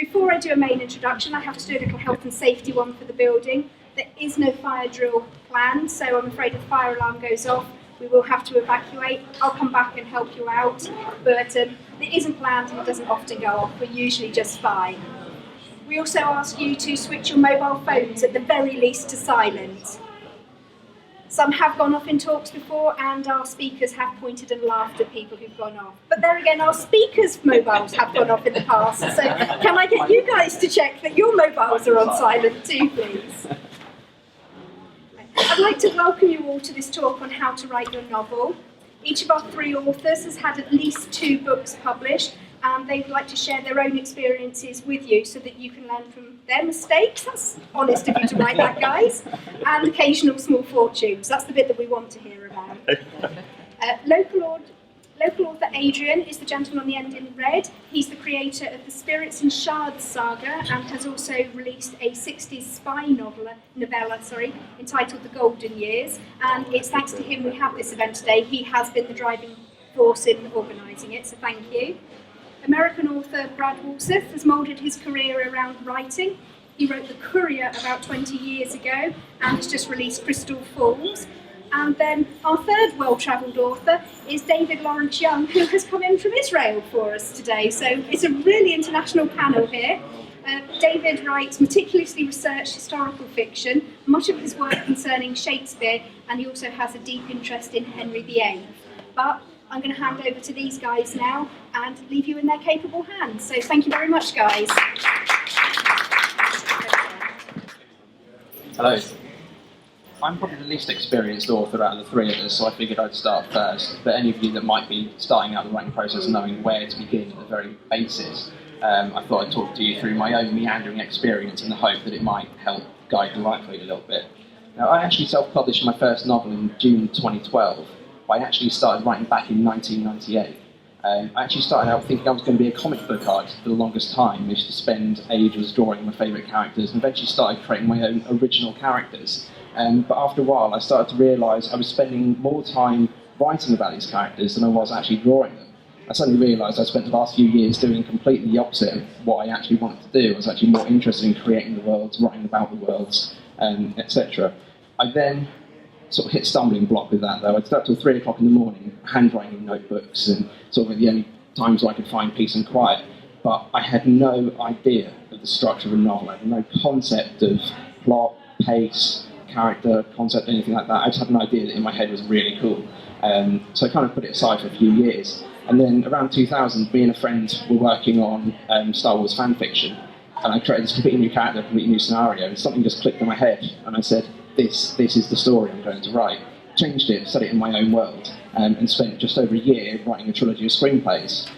Before I do a main introduction, I have to do a little health and safety one for the building. There is no fire drill planned, so I'm afraid if the fire alarm goes off, we will have to evacuate. I'll come back and help you out, but it isn't planned and it doesn't often go off. We're usually just fine. We also ask you to switch your mobile phones at the very least to silent. Some have gone off in talks before, and our speakers have pointed and laughed at people who've gone off. But there again, our speakers' mobiles have gone off in the past, so can I get you guys to check that your mobiles are on silent too, please? I'd like to welcome you all to this talk on how to write your novel. Each of our 3 authors has had at least 2 books published, and they would like to share their own experiences with you so that you can learn from their mistakes. That's honest of you to write that, guys. And occasional small fortunes. That's the bit that we want to hear about. Local author Adrian is the gentleman on the end in red. He's the creator of the Spirits and Shards saga and has also released a 60s spy novella entitled The Golden Years. And it's thanks to him we have this event today. He has been the driving force in organising it, so thank you. American author Brad Walseth has moulded his career around writing. He wrote The Courier about 20 years ago and has just released Crystal Falls. And then our third well-travelled author is David Lawrence Young, who has come in from Israel for us today. So it's a really international panel here. David writes meticulously researched historical fiction, much of his work concerning Shakespeare, and he also has a deep interest in Henry VIII. But I'm going to hand over to these guys now and leave you in their capable hands. So thank you very much, guys. Hello. I'm probably the least experienced author out of the 3 of us, so I figured I'd start first. But any of you that might be starting out the writing process knowing where to begin at the very basis, I thought I'd talk to you through my own meandering experience in the hope that it might help guide the writing a little bit. Now, I actually self-published my first novel in June 2012. I actually started writing back in 1998. I actually started out thinking I was going to be a comic book artist for the longest time. I used to spend ages drawing my favourite characters and eventually started creating my own original characters. But after a while, I started to realise I was spending more time writing about these characters than I was actually drawing them. I suddenly realised I spent the last few years doing completely the opposite of what I actually wanted to do. I was actually more interested in creating the worlds, writing about the worlds, etc. I then sort of hit a stumbling block with that, though. I'd start till 3 o'clock in the morning, handwriting in notebooks, and sort of the only times where I could find peace and quiet. But I had no idea of the structure of a novel. I had no concept of plot, pace, character, concept, anything like that. I just had an idea that in my head was really cool. So I kind of put it aside for a few years. And then around 2000, me and a friend were working on Star Wars fan fiction, and I created this completely new character, a completely new scenario, and something just clicked in my head, and I said, this is the story I'm going to write. Changed it, set it in my own world, and spent just over a year writing a trilogy of screenplays.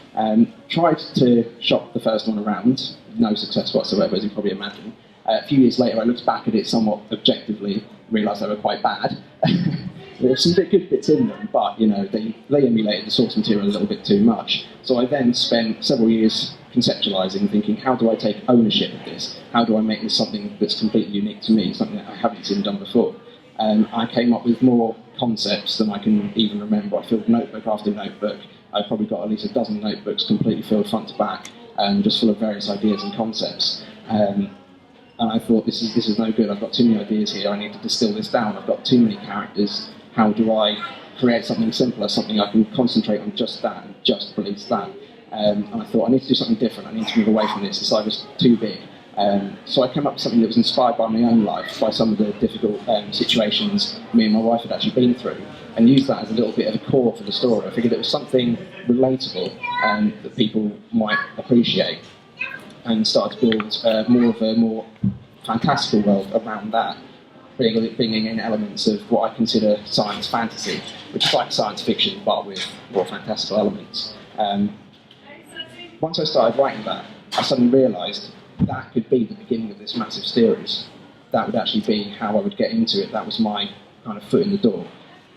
Tried to shop the first one around, no success whatsoever, as you probably imagine. A few years later, I looked back at it somewhat objectively, realised they were quite bad. There were some good bits in them, but they emulated the source material a little bit too much. So I then spent several years conceptualising, thinking, how do I take ownership of this? How do I make this something that's completely unique to me, something that I haven't seen done before? I came up with more concepts than I can even remember. I filled notebook after notebook. I probably got at least a dozen notebooks completely filled front to back, just full of various ideas and concepts. And I thought, this is no good. I've got too many ideas here. I need to distill this down. I've got too many characters. How do I create something simpler, something I can concentrate on just that and just release that? And I thought, I need to do something different. I need to move away from this. This side was too big. So I came up with something that was inspired by my own life, by some of the difficult situations me and my wife had actually been through, and used that as a little bit of a core for the story. I figured it was something relatable that people might appreciate, and started to build more fantastical world around that, bringing in elements of what I consider science fantasy, which is like science fiction but with more fantastical elements. Once I started writing that, I suddenly realised that could be the beginning of this massive series. That would actually be how I would get into it. That was my kind of foot in the door.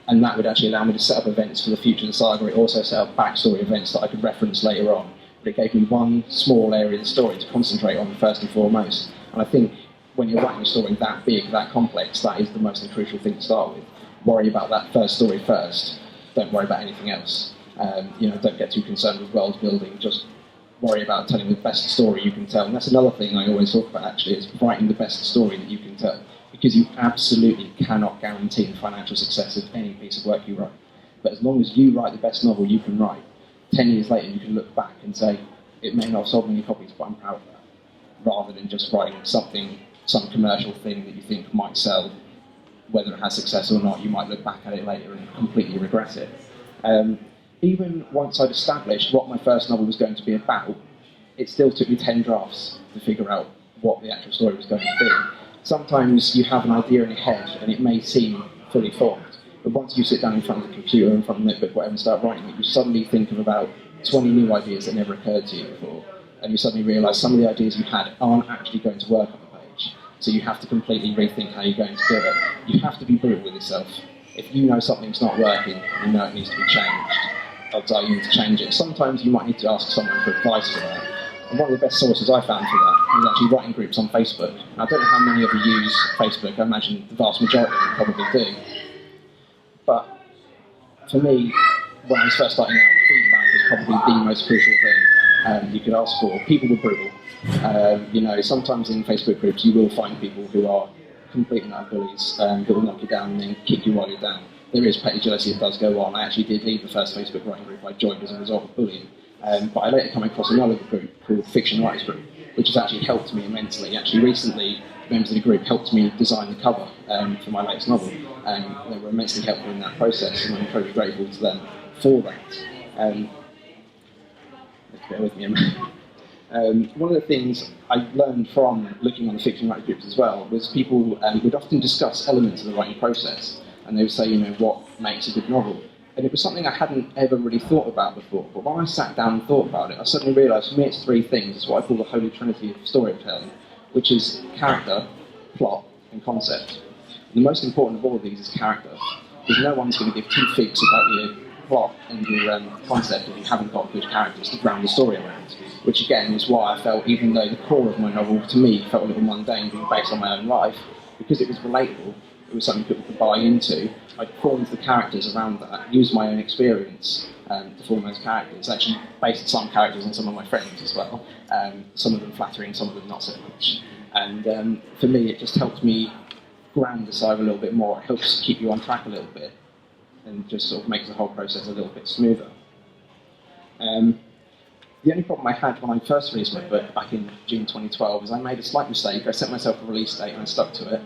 And that would actually allow me to set up events for the future of the saga. It also set up backstory events that I could reference later on. But it gave me one small area of the story to concentrate on first and foremost. And I think when you're writing a story that big, that complex, that is the most crucial thing to start with. Worry about that first story first. Don't worry about anything else. Don't get too concerned with world building. Just worry about telling the best story you can tell. And that's another thing I always talk about, actually, is writing the best story that you can tell. Because you absolutely cannot guarantee the financial success of any piece of work you write. But as long as you write the best novel you can write, 10 years later you can look back and say, it may not have sold many copies, but I'm proud of that. Rather than just writing something, some commercial thing that you think might sell, whether it has success or not, you might look back at it later and completely regret it. Even once I'd established what my first novel was going to be about, it still took me 10 drafts to figure out what the actual story was going to be. Sometimes you have an idea in your head and it may seem fully formed, but once you sit down in front of the computer, in front of the notebook, whatever, and start writing it, you suddenly think of about 20 new ideas that never occurred to you before, and you suddenly realise some of the ideas you had aren't actually going to work on the page. So you have to completely rethink how you're going to do it. You have to be brutal with yourself. If you know something's not working, you know it needs to be changed. Odds are you need to change it. Sometimes you might need to ask someone for advice for that. And one of the best sources I found for that was actually writing groups on Facebook. Now, I don't know how many of you use Facebook. I imagine the vast majority of you probably do. But for me, when I was first starting out, feedback was probably the most crucial thing you could ask for. People were brutal. Sometimes in Facebook groups you will find people who are complete and utter bullies who will knock you down and then kick you while you're down. There is petty jealousy that does go on. I actually did leave the first Facebook writing group I joined as a result of bullying. But I later came across another group called Fiction Writers Group, which has actually helped me immensely. Actually, recently, members of the group helped me design the cover for my latest novel. They were immensely helpful in that process, and I'm incredibly grateful to them for that. Bear with me a minute. One of the things I learned from looking on the fiction writing groups as well was people would often discuss elements of the writing process, and they would say, what makes a good novel. And it was something I hadn't ever really thought about before. But when I sat down and thought about it, I suddenly realised for me it's three things. It's what I call the holy trinity of storytelling, which is character, plot, and concept. And the most important of all of these is character, because no one's going to give two figs about your plot and your concept if you haven't got good characters to ground the story around. Which again is why I felt, even though the core of my novel to me felt a little mundane, being based on my own life, because it was relatable, it was something people could buy into, I formed the characters around that, used my own experience to form those characters. Actually based some characters on some of my friends as well, some of them flattering, some of them not so much. And for me it just helped me ground the side a little bit more. It helps keep you on track a little bit and just sort of makes the whole process a little bit smoother. The only problem I had when I first released my book back in June 2012 is I made a slight mistake. I set myself a release date and I stuck to it,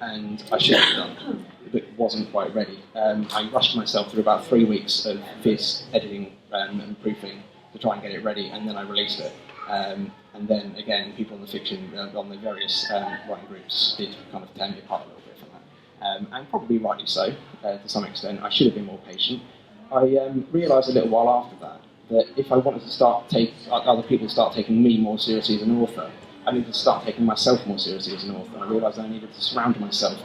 and I should have done. The book wasn't quite ready. I rushed myself through about 3 weeks of fierce editing and proofing to try and get it ready, and then I released it. And then again, people in the fiction, on the various writing groups did kind of tear me apart a little bit from that. And probably rightly so, to some extent. I should have been more patient. I realised a little while after that if I wanted to other people to start taking me more seriously as an author, I needed to start taking myself more seriously as an author. I realised I needed to surround myself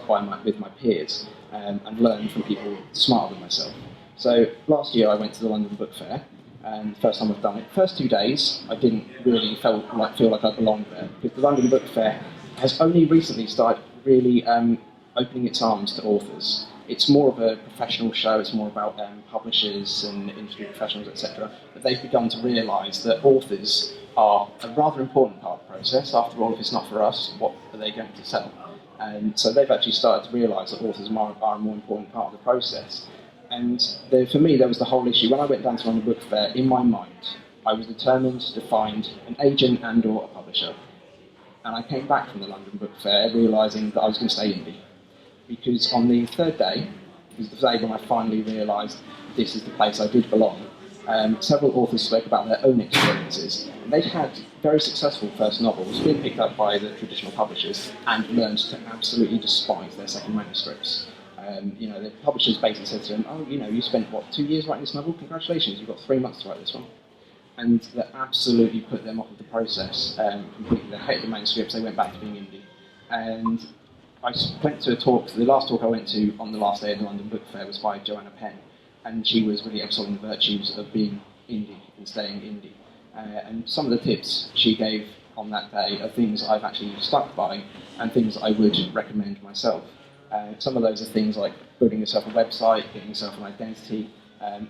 with my peers and learn from people smarter than myself. So last year I went to the London Book Fair, and the first time I've done it. First 2 days I didn't really feel like I belonged there, because the London Book Fair has only recently started really opening its arms to authors. It's more of a professional show, it's more about publishers and industry professionals, etc. But they've begun to realise that authors are a rather important part of the process. After all, if it's not for us, what are they going to sell? And so they've actually started to realise that authors are a more important part of the process. And for me, there was the whole issue. When I went down to London Book Fair, in my mind, I was determined to find an agent and or a publisher. And I came back from the London Book Fair realising that I was going to stay indie. Because on the third day, it was the day when I finally realised this is the place I did belong, several authors spoke about their own experiences. And they'd had very successful first novels, being picked up by the traditional publishers, and learned to absolutely despise their second manuscripts. The publishers basically said to them, you spent, 2 years writing this novel? Congratulations, you've got 3 months to write this one. And that absolutely put them off of the process completely. They hated the manuscripts, they went back to being indie. And I went to a talk, the last talk I went to on the last day of the London Book Fair was by Joanna Penn, and she was really emphasising the virtues of being indie and staying indie. And some of the tips she gave on that day are things I've actually stuck by and things I would recommend myself. Some of those are things like building yourself a website, getting yourself an identity,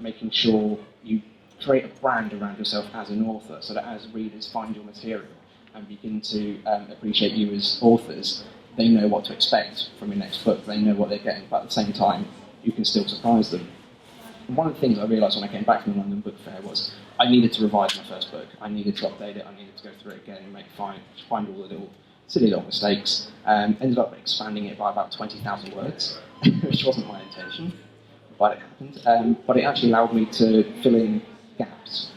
making sure you create a brand around yourself as an author, so that as readers find your material and begin to appreciate you as authors, they know what to expect from your next book, they know what they're getting, but at the same time, you can still surprise them. And one of the things I realised when I came back from the London Book Fair was I needed to revise my first book. I needed to update it, I needed to go through it again and find all the little silly little mistakes. Ended up expanding it by about 20,000 words, which wasn't my intention, but it happened. But it actually allowed me to fill in gaps.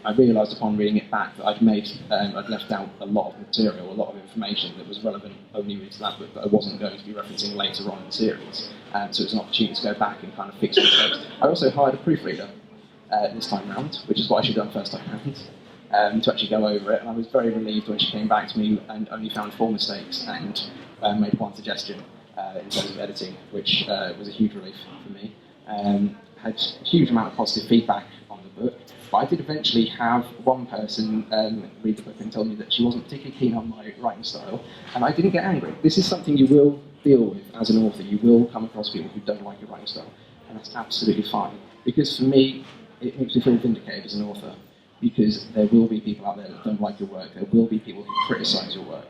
I realised upon reading it back that I'd left out a lot of material, a lot of information that was relevant only to that book that I wasn't going to be referencing later on in the series. So it's an opportunity to go back and kind of fix mistakes. I also hired a proofreader this time round, which is what I should have done first time round, to actually go over it. And I was very relieved when she came back to me and only found 4 mistakes and made one suggestion in terms of editing, which was a huge relief for me. Had a huge amount of positive feedback on the book. But I did eventually have one person read the book and tell me that she wasn't particularly keen on my writing style, and I didn't get angry. This is something you will deal with as an author. You will come across people who don't like your writing style, and that's absolutely fine. Because for me, it makes me feel vindicated as an author, because there will be people out there that don't like your work. There will be people who criticise your work,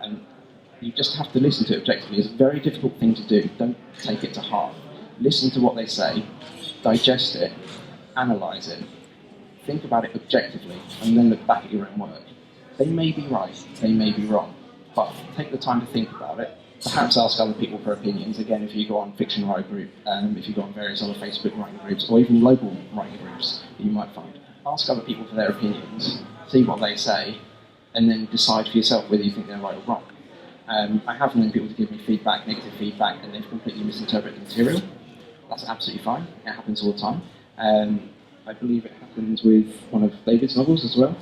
and you just have to listen to it objectively. It's a very difficult thing to do. Don't take it to heart. Listen to what they say, digest it, analyse it, think about it objectively, and then look back at your own work. They may be right, they may be wrong, but take the time to think about it. Perhaps ask other people for opinions. Again, if you go on Fiction Writer Group, if you go on various other Facebook writing groups, or even local writing groups that you might find, ask other people for their opinions, see what they say, and then decide for yourself whether you think they're right or wrong. I have known people to give me feedback, negative feedback, and they've completely misinterpreted the material. That's absolutely fine. It happens all the time. I believe it happens with one of David's novels as well.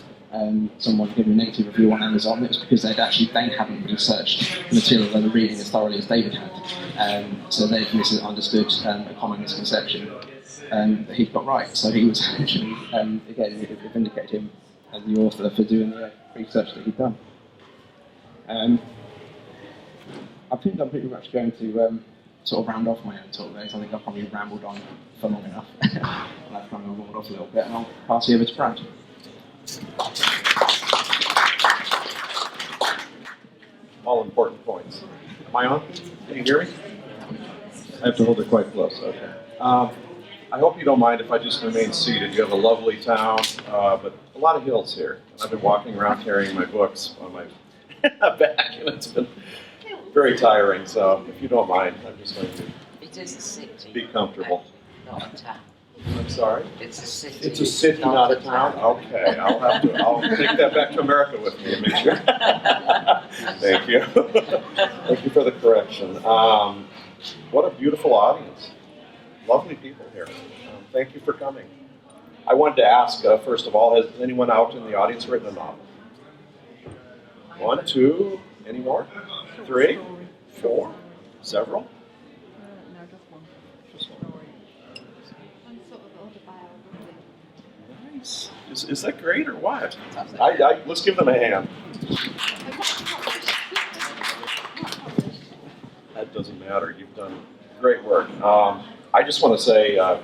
Someone gave me a negative review on Amazon. It was because they hadn't researched the material they were reading as thoroughly as David had. So they'd misunderstood a common misconception that he'd got right. So he was actually, again, it vindicated him as the author for doing the research that he'd done. I think I'm pretty much going to sort of round off my own talk there, so I think I've probably rambled on for long enough. And I've kind of rambled off a little bit, and I'll pass you over to Brad. All important points. Am I on? Can you hear me? I have to hold it quite close, okay. I hope you don't mind if I just remain seated. You have a lovely town, but a lot of hills here. I've been walking around carrying my books on my back, and it's been very tiring, so if you don't mind, I'm just going to It is a city. be comfortable. Not a town. I'm sorry? It's a city. It's a city, not a town? Okay, I'll take that back to America with me and make sure. Thank you. Thank you for the correction. What a beautiful audience. Lovely people here. Thank you for coming. I wanted to ask, first of all, has anyone out in the audience written a novel? 1, 2, any more? 3, 4, several? No, just one. Just one. Some sort of autobiography. Nice. Is that great or what? Let's give them a hand. That doesn't matter. You've done great work. I just want to say, that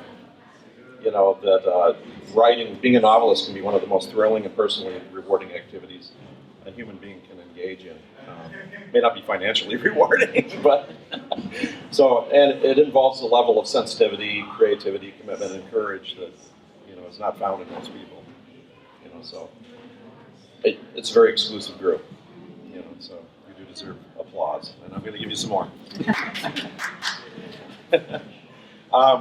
writing, being a novelist can be one of the most thrilling and personally rewarding activities a human being can engage in. May not be financially rewarding, but and it involves a level of sensitivity, creativity, commitment, and courage that is not found in most people. So it's a very exclusive group. So you do deserve applause, and I'm going to give you some more.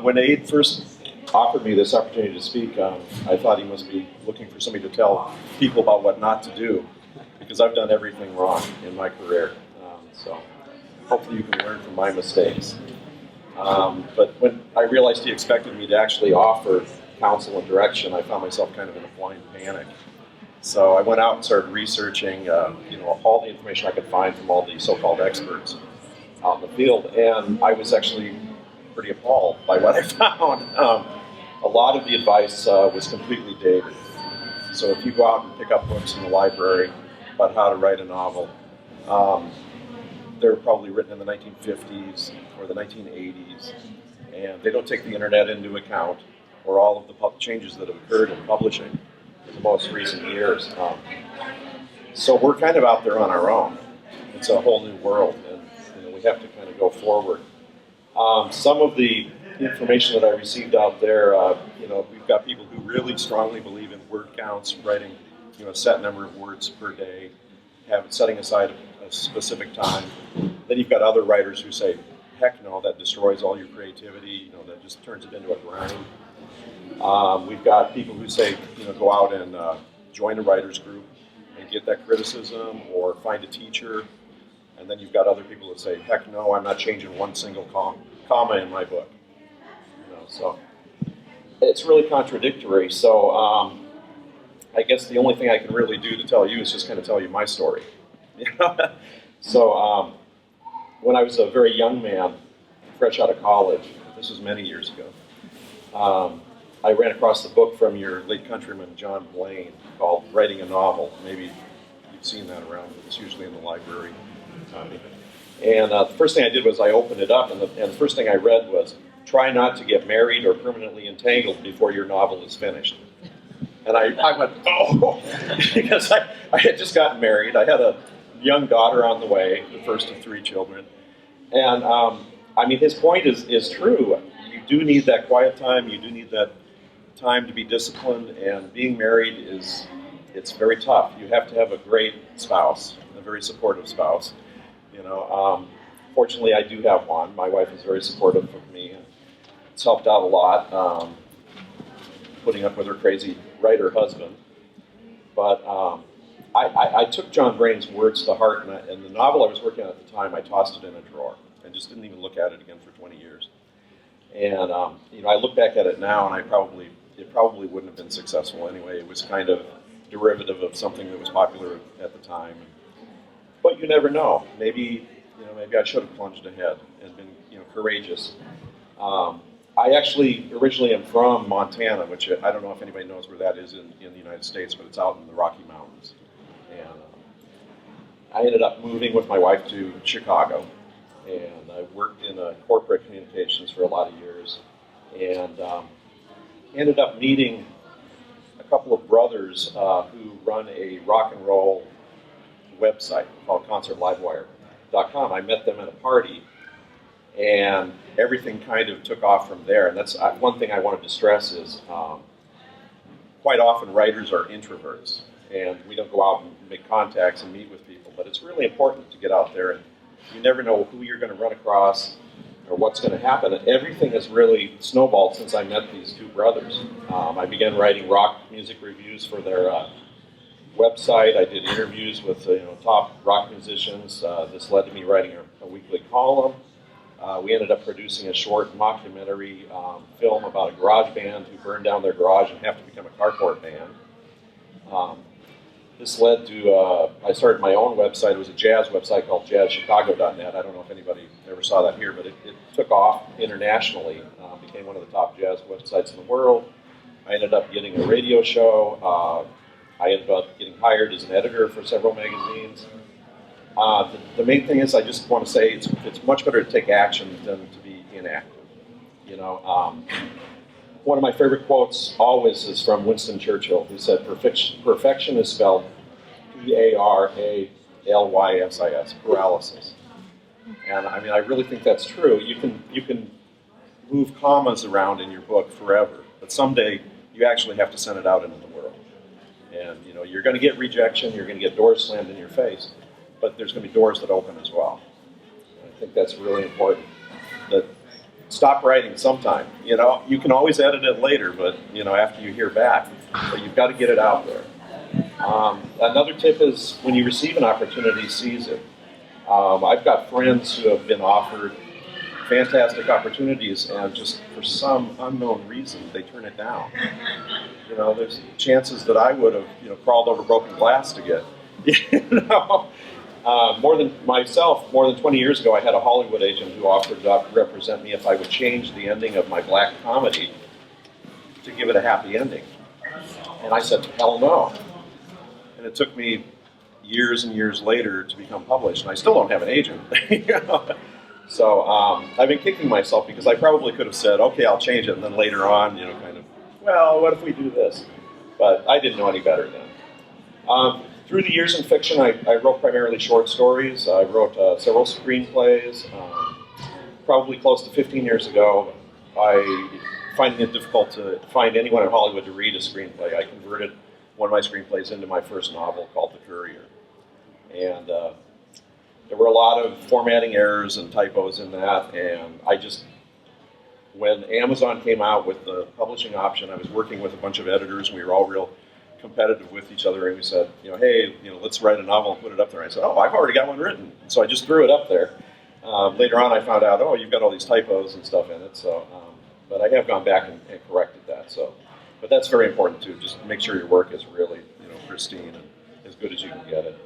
When Aid first offered me this opportunity to speak, I thought he must be looking for somebody to tell people about what not to do, because I've done everything wrong in my career. So hopefully you can learn from my mistakes. But when I realized he expected me to actually offer counsel and direction, I found myself kind of in a blind panic. So I went out and started researching, all the information I could find from all the so-called experts out in the field, and I was actually pretty appalled by what I found. A lot of the advice was completely dated. So if you go out and pick up books in the library about how to write a novel, they're probably written in the 1950s or the 1980s, and they don't take the internet into account. or all of the changes that have occurred in publishing in the most recent years. So we're kind of out there on our own. It's a whole new world, and we have to kind of go forward. Some of the information that I received out there, we've got people who really strongly believe in word counts, writing a set number of words per day, setting aside a specific time. Then you've got other writers who say, heck no, that destroys all your creativity, that just turns it into a grind. We've got people who say, go out and join a writer's group and get that criticism, or find a teacher. And then you've got other people that say, heck no, I'm not changing one single comma in my book. So it's really contradictory. So I guess the only thing I can really do to tell you is just kind of tell you my story. So when I was a very young man, fresh out of college, this was many years ago, I ran across the book from your late countryman, John Blaine, called Writing a Novel. Maybe you've seen that around. It's usually in the library. And the first thing I did was I opened it up, and the first thing I read was, try not to get married or permanently entangled before your novel is finished. And I went, oh, because I had just gotten married. I had a young daughter on the way, the first of 3 children. And his point is true. You do need that quiet time. You do need that time to be disciplined. And being married it's very tough. You have to have a great spouse, a very supportive spouse. Fortunately, I do have one. My wife is very supportive of me. It's helped out a lot, putting up with her crazy writer husband. But I took John Blaine's words to heart, and the novel I was working on at the time, I tossed it in a drawer and just didn't even look at it again for 20 years. And I look back at it now, and it probably wouldn't have been successful anyway. It was kind of derivative of something that was popular at the time. But you never know. Maybe I should have plunged ahead and been courageous. I actually originally am from Montana, which I don't know if anybody knows where that is in the United States, but it's out in the Rocky Mountains. And I ended up moving with my wife to Chicago, and I worked in corporate communications for a lot of years, and ended up meeting a couple of brothers who run a rock and roll website called concertlivewire.com. I met them at a party, and everything kind of took off from there. And that's one thing I wanted to stress is quite often writers are introverts, and we don't go out and make contacts and meet with people. But it's really important to get out there, and you never know who you're going to run across or what's going to happen. And everything has really snowballed since I met these 2 brothers. I began writing rock music reviews for their website. I did interviews with top rock musicians. This led to me writing a weekly column. We ended up producing a short mockumentary film about a garage band who burned down their garage and have to become a carport band. This led to, I started my own website. It was a jazz website called jazzchicago.net. I don't know if anybody ever saw that here, but it took off internationally, became one of the top jazz websites in the world. I ended up getting a radio show. I ended up getting hired as an editor for several magazines. The main thing is, I just want to say it's much better to take action than to be inactive. One of my favorite quotes always is from Winston Churchill, who said, "Perfection is spelled P-A-R-A-L-Y-S-I-S, paralysis." And I really think that's true. You can move commas around in your book forever, but someday you actually have to send it out into the world. And you're going to get rejection, you're going to get doors slammed in your face, but there's going to be doors that open as well. And I think that's really important. That stop writing sometime. You can always edit it later, but after you hear back. But you've got to get it out there. Another tip is when you receive an opportunity, seize it. I've got friends who have been offered fantastic opportunities, and just for some unknown reason, they turn it down. There's chances that I would have, crawled over broken glass to get. More than 20 years ago, I had a Hollywood agent who offered to represent me if I would change the ending of my black comedy to give it a happy ending. And I said, hell no. And it took me years and years later to become published, and I still don't have an agent. So I've been kicking myself because I probably could have said, okay, I'll change it, and then later on, kind of well, what if we do this? But I didn't know any better then. Through the years in fiction, I wrote primarily short stories. I wrote several screenplays. Probably close to 15 years ago, finding it difficult to find anyone in Hollywood to read a screenplay, I converted one of my screenplays into my first novel called The Courier. And there were a lot of formatting errors and typos in that, and when Amazon came out with the publishing option, I was working with a bunch of editors, and we were all real competitive with each other, and we said, hey, let's write a novel and put it up there. And I said, oh, I've already got one written. So I just threw it up there. Later on, I found out, oh, you've got all these typos and stuff in it. So, but I have gone back and corrected that. So, but that's very important too. Just make sure your work is really, pristine and as good as you can get it.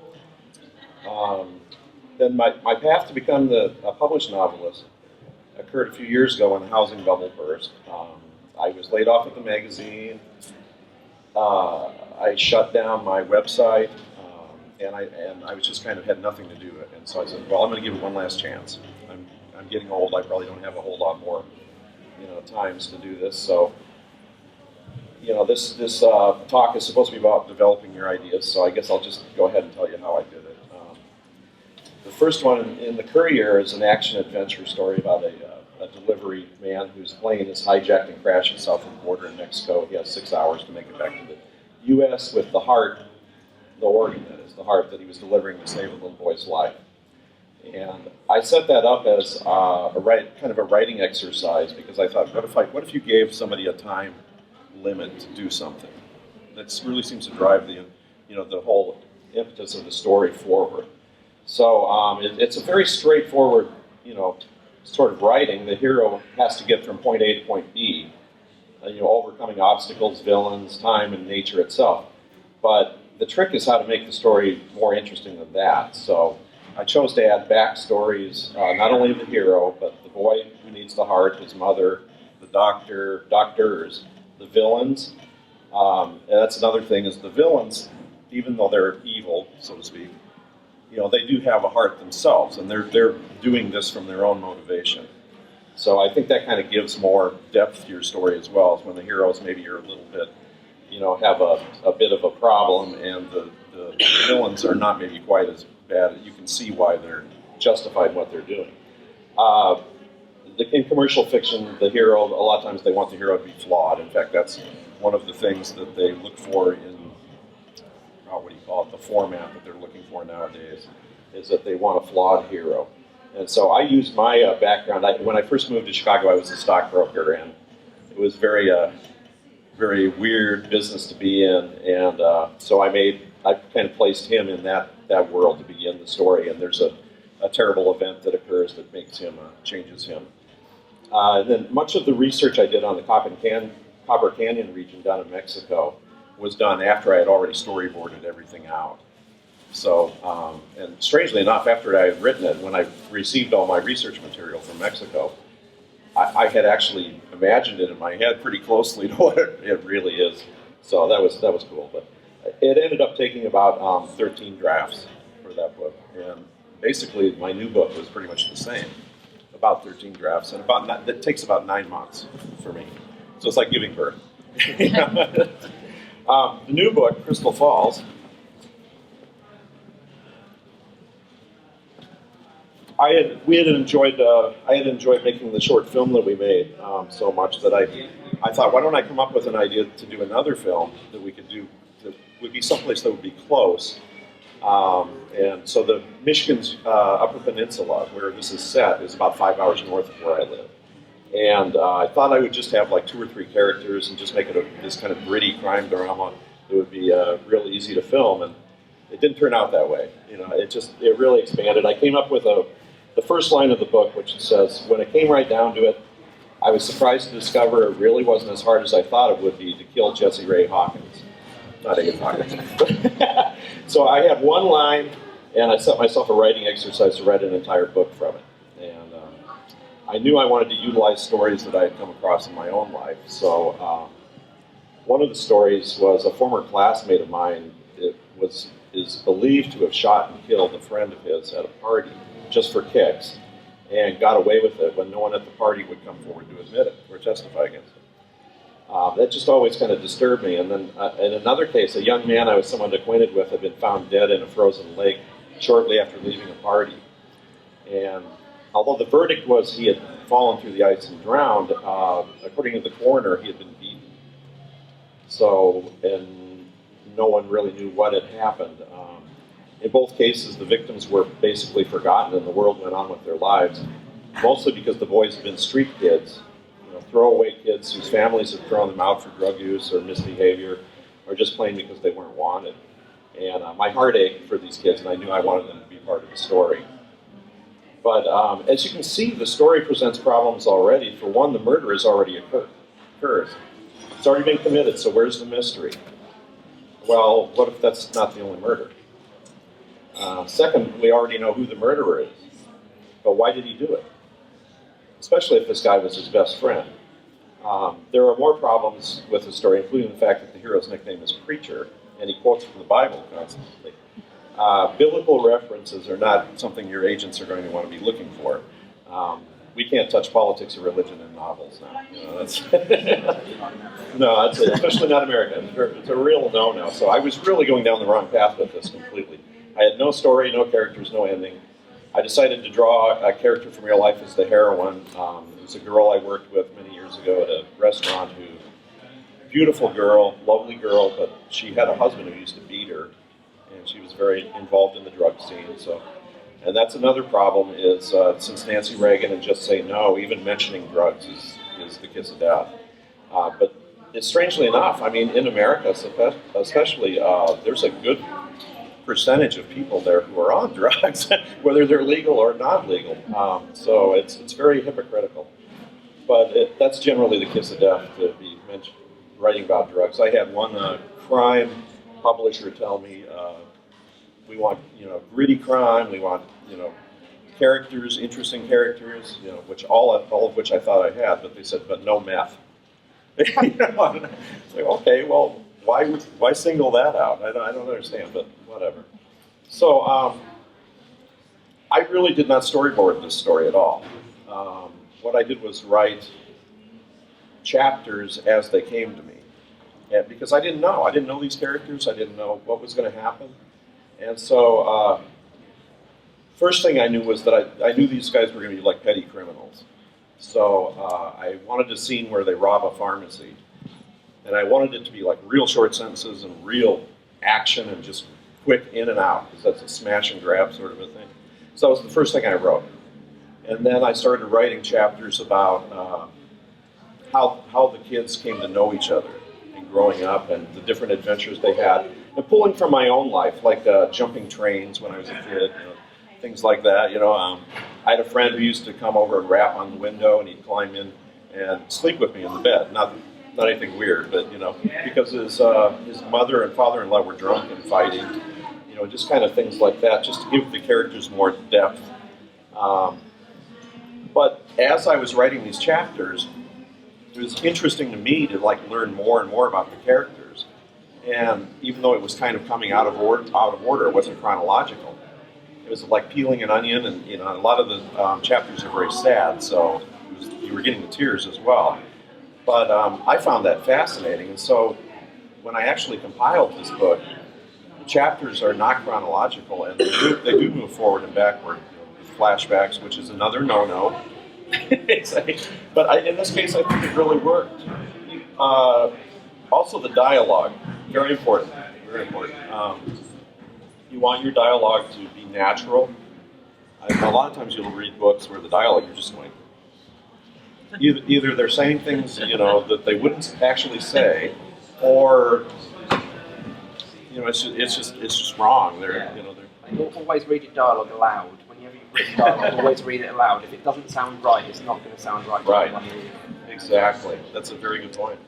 Then my path to become a published novelist occurred a few years ago when the housing bubble burst. I was laid off at the magazine. I shut down my website, and I was just kind of had nothing to do it. And so I said, well, I'm going to give it one last chance. I'm getting old. I probably don't have a whole lot more, times to do this. So, this talk is supposed to be about developing your ideas. So I guess I'll just go ahead and tell you how I did it. The first one in The Courier is an action-adventure story about a delivery man whose plane is hijacked and crashes south of the border in Mexico. He has 6 hours to make it back to the U.S. with the organ that is, the heart that he was delivering to save a little boy's life. And I set that up as kind of a writing exercise because I thought, what if you gave somebody a time limit to do something? That really seems to drive the whole impetus of the story forward. So it's a very straightforward, sort of writing. The hero has to get from point A to point B, overcoming obstacles, villains, time, and nature itself. But the trick is how to make the story more interesting than that. So I chose to add backstories, not only of the hero, but the boy who needs the heart, his mother, the doctors, the villains. And that's another thing, is the villains, even though they're evil, so to speak, they do have a heart themselves, and they're doing this from their own motivation. So I think that kind of gives more depth to your story as well, as when the heroes maybe you're a little bit, have a bit of a problem, and the villains are not maybe quite as bad. You can see why they're justified in what they're doing. In commercial fiction, the hero, a lot of times they want the hero to be flawed. In fact, that's one of the things that they look for in the format that they're looking for nowadays, is that they want a flawed hero. And so I used my background. When I first moved to Chicago, I was a stockbroker, and it was very weird business to be in. And so I kind of placed him in that world to begin the story. And there's a terrible event that occurs that makes him changes him. And then much of the research I did on the Copper Canyon region down in Mexico was done after I had already storyboarded everything out. So, and strangely enough, after I had written it, when I received all my research material from Mexico, I had actually imagined it in my head pretty closely to what it really is. So that was cool. But it ended up taking about 13 drafts for that book. And basically, my new book was pretty much the same, about 13 drafts, and that takes about 9 months for me. So it's like giving birth. The new book, Crystal Falls, I had enjoyed making the short film that we made so much that I thought, why don't I come up with an idea to do another film that we could do that would be someplace that would be close. And so the Michigan's Upper Peninsula, where this is set, is about 5 hours north of where I live. And I thought I would just have like 2 or 3 characters and just make it this kind of gritty crime drama that would be real easy to film. And it didn't turn out that way. It really expanded. I came up with the first line of the book, which says, when it came right down to it, I was surprised to discover it really wasn't as hard as I thought it would be to kill Jesse Ray Hawkins. Not Adrian Hawkins. So I had one line, and I set myself a writing exercise to write an entire book from it. And I knew I wanted to utilize stories that I had come across in my own life. So one of the stories was a former classmate of mine is believed to have shot and killed a friend of his at a party just for kicks, and got away with it when no one at the party would come forward to admit it or testify against it. That just always kind of disturbed me. And then in another case, a young man I was somewhat acquainted with had been found dead in a frozen lake shortly after leaving a party. And although the verdict was he had fallen through the ice and drowned, according to the coroner, he had been beaten. So, and no one really knew what had happened. In both cases, the victims were basically forgotten and the world went on with their lives, mostly because the boys had been street kids, throwaway kids whose families had thrown them out for drug use or misbehavior, or just plain because they weren't wanted. And my heart ached for these kids, and I knew I wanted them to be part of the story. But as you can see, the story presents problems already. For one, the murder has already occurred. It's already been committed, so where's the mystery? Well, what if that's not the only murder? Second, we already know who the murderer is. But why did he do it? Especially if this guy was his best friend. There are more problems with the story, including the fact that the hero's nickname is Preacher, and he quotes from the Bible constantly. Biblical references are not something your agents are going to want to be looking for. We can't touch politics or religion in novels now. That's no, that's it. Especially not America. It's a real no-no. So I was really going down the wrong path with this completely. I had no story, no characters, no ending. I decided to draw a character from real life as the heroine. It was a girl I worked with many years ago at a restaurant beautiful girl, lovely girl, but she had a husband who used to beat her, and she was very involved in the drug scene. And that's another problem is since Nancy Reagan and Just Say No, even mentioning drugs is the kiss of death. But it's strangely enough, I mean, in America especially, there's a good percentage of people there who are on drugs, whether they're legal or not legal. So it's very hypocritical. But that's generally the kiss of death to be writing about drugs. I had one crime publisher tell me, we want gritty crime, we want characters, interesting characters, which all of which I thought I had, but they said, but no meth. It's like, okay, well, why single that out? I don't understand, but whatever. So I really did not storyboard this story at all. What I did was write chapters as they came to me, because I didn't know these characters. I didn't know what was going to happen, and so first thing I knew was that I knew these guys were going to be like petty criminals. So I wanted a scene where they rob a pharmacy. And I wanted it to be like real short sentences and real action and just quick in and out, because that's a smash and grab sort of a thing. So that was the first thing I wrote. And then I started writing chapters about how the kids came to know each other and growing up and the different adventures they had. And pulling from my own life, like jumping trains when I was a kid, things like that. I had a friend who used to come over and rap on the window, and he'd climb in and sleep with me in the bed. Not anything weird, but because his mother and father-in-law were drunk and fighting, just kind of things like that, just to give the characters more depth. But as I was writing these chapters, it was interesting to me to learn more and more about the characters. And even though it was kind of coming out of order, it wasn't chronological. It was like peeling an onion, and a lot of the chapters are very sad, so you were getting the tears as well. But I found that fascinating, and so when I actually compiled this book, the chapters are not chronological, and they do move forward and backward with flashbacks, which is another no-no. But in this case, I think it really worked. Also, the dialogue, very important, very important. You want your dialogue to be natural. A lot of times you'll read books where the dialogue, you're just going, either they're saying things, that they wouldn't actually say, or, it's just wrong. You always read your dialogue aloud. Whenever you read dialogue, always read it aloud. If it doesn't sound right, it's not going to sound right. Right. Exactly. That's a very good point.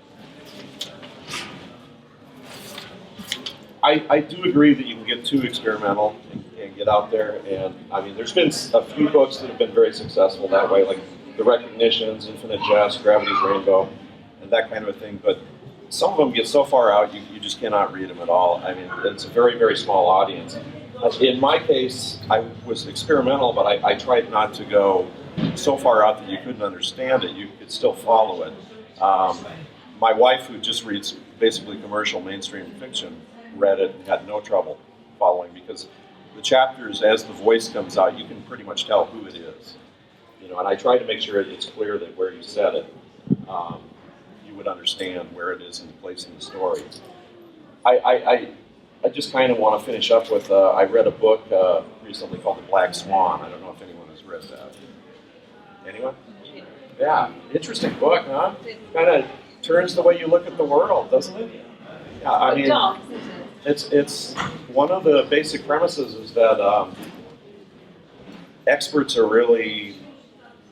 I do agree that you can get too experimental and get out there, and there's been a few books that have been very successful that way, like The Recognitions, Infinite Jest, Gravity's Rainbow, and that kind of a thing, but some of them get so far out you just cannot read them at all. It's a very, very small audience. In my case, I was experimental, but I tried not to go so far out that you couldn't understand it. You could still follow it. My wife, who just reads basically commercial mainstream fiction, read it and had no trouble following, because the chapters, as the voice comes out, you can pretty much tell who it is. And I try to make sure it's clear that where you said it, you would understand where it is in the place in the story. I just kind of want to finish up with, I read a book recently called The Black Swan. I don't know if anyone has read that. Anyone? Yeah, interesting book, huh? Kind of turns the way you look at the world, doesn't it? Yeah, I mean, it's one of the basic premises is that experts are really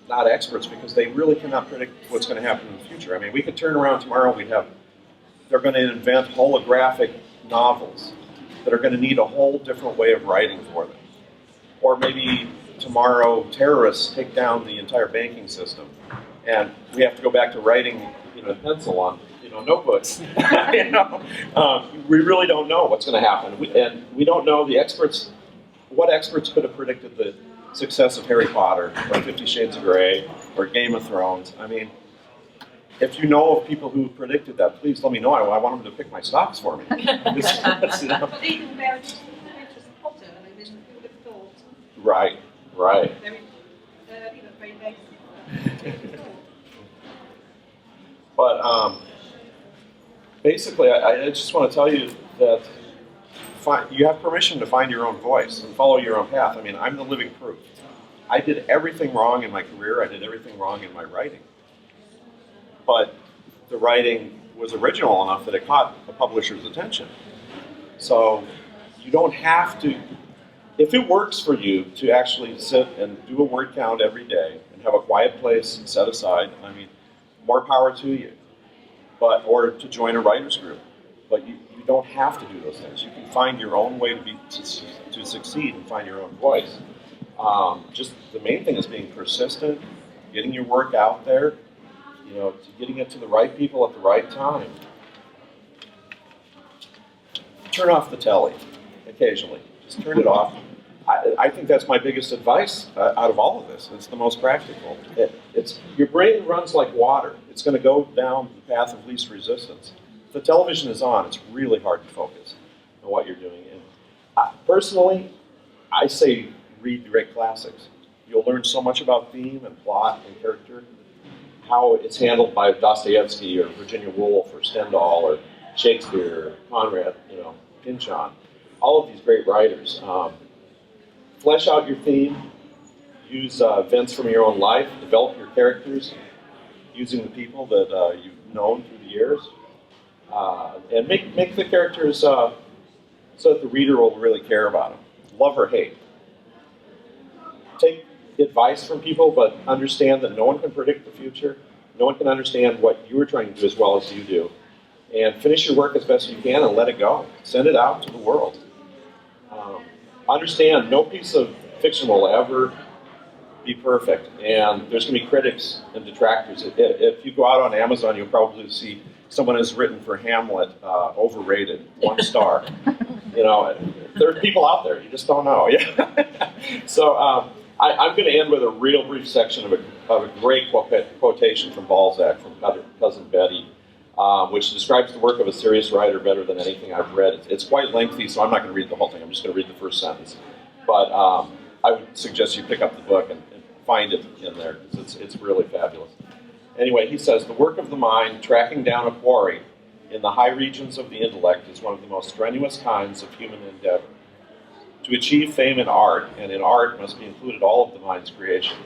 not experts because they really cannot predict what's going to happen in the future. I mean, we could turn around tomorrow, they're going to invent holographic novels that are going to need a whole different way of writing for them. Or maybe tomorrow terrorists take down the entire banking system and we have to go back to writing in pencil on notebooks. We really don't know what's going to happen. And we don't know what experts could have predicted the success of Harry Potter or 50 Shades of Grey or Game of Thrones. I mean, if you know of people who predicted that, please let me know. I want them to pick my stocks for me. But even they're just Potter, who would have thought? Right. Very basic. But basically, I just want to tell you that you have permission to find your own voice and follow your own path. I mean, I'm the living proof. I did everything wrong in my career. I did everything wrong in my writing. But the writing was original enough that it caught a publisher's attention. So you don't have to, if it works for you to actually sit and do a word count every day and have a quiet place set aside, I mean, more power to you. Or to join a writer's group. But you don't have to do those things. You can find your own way to succeed and find your own voice. Just the main thing is being persistent, getting your work out there, getting it to the right people at the right time. Turn off the telly occasionally. Just turn it off. I think that's my biggest advice out of all of this. It's the most practical. Your brain runs like water. It's going to go down the path of least resistance. If the television is on, it's really hard to focus on what you're doing. And personally, I say read the great classics. You'll learn so much about theme and plot and character, how it's handled by Dostoevsky or Virginia Woolf or Stendhal or Shakespeare or Conrad, Pynchon, all of these great writers. Flesh out your theme, use events from your own life, develop your characters using the people that you've known through the years, and make the characters so that the reader will really care about them. Love or hate. Take advice from people, but understand that no one can predict the future. No one can understand what you are trying to do as well as you do. And finish your work as best you can and let it go. Send it out to the world. Understand, no piece of fiction will ever be perfect. And there's going to be critics and detractors. If you go out on Amazon, you'll probably see someone has written for Hamlet, overrated, 1 star. There are people out there. You just don't know. So I'm going to end with a real brief section of a great quotation from Walseth, from Cousin Betty, which describes the work of a serious writer better than anything I've read. It's quite lengthy, so I'm not going to read the whole thing. I'm just going to read the first sentence. But I would suggest you pick up the book and find it in there, because it's really fabulous. Anyway, he says, the work of the mind, tracking down a quarry in the high regions of the intellect, is one of the most strenuous kinds of human endeavor. To achieve fame in art, and in art must be included all of the mind's creations,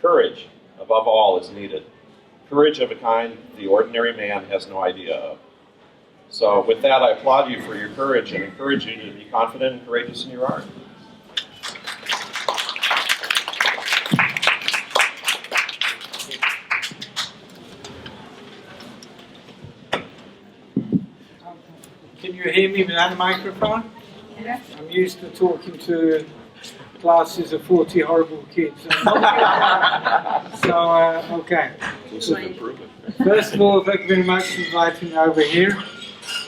courage, above all, is needed. Courage of a kind the ordinary man has no idea of. So with that, I applaud you for your courage and encourage you to be confident and courageous in your art. Can you hear me without a microphone? Yeah. I'm used to talking to classes of 40 horrible kids. Okay. First of all, thank you very much for inviting me over here,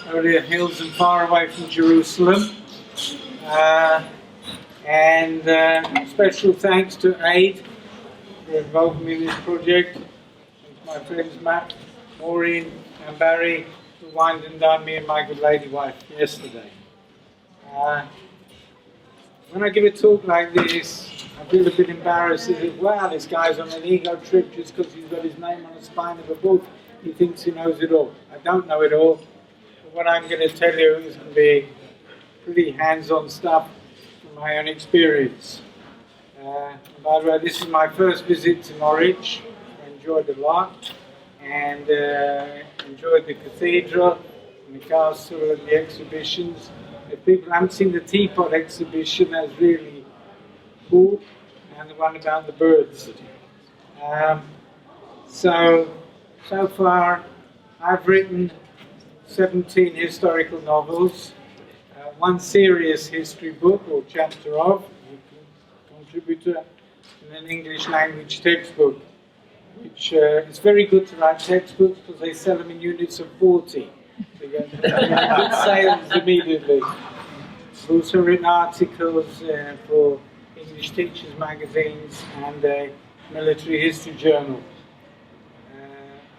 over the hills and far away from Jerusalem. And special thanks to AID for involving me in this project, and my friends Matt, Maureen, and Barry, who wined and dined me and my good lady wife yesterday. When I give a talk like this, I feel a bit embarrassed. As if, wow, this guy's on an ego trip just because he's got his name on the spine of a book. He thinks he knows it all. I don't know it all. But what I'm going to tell you is going to be pretty hands-on stuff from my own experience. By the way, this is my first visit to Norwich. I enjoyed it a lot, and enjoyed the cathedral, and the castle, and the exhibitions. If people haven't seen the teapot exhibition, that's really cool, and the one about the birds. So far, I've written 17 historical novels, one serious history book or chapter of, contributor, and an English language textbook, which it's very good to write textbooks because they sell them in units of 40. They get good sales immediately. I've also written articles for English teachers' magazines and a military history journal.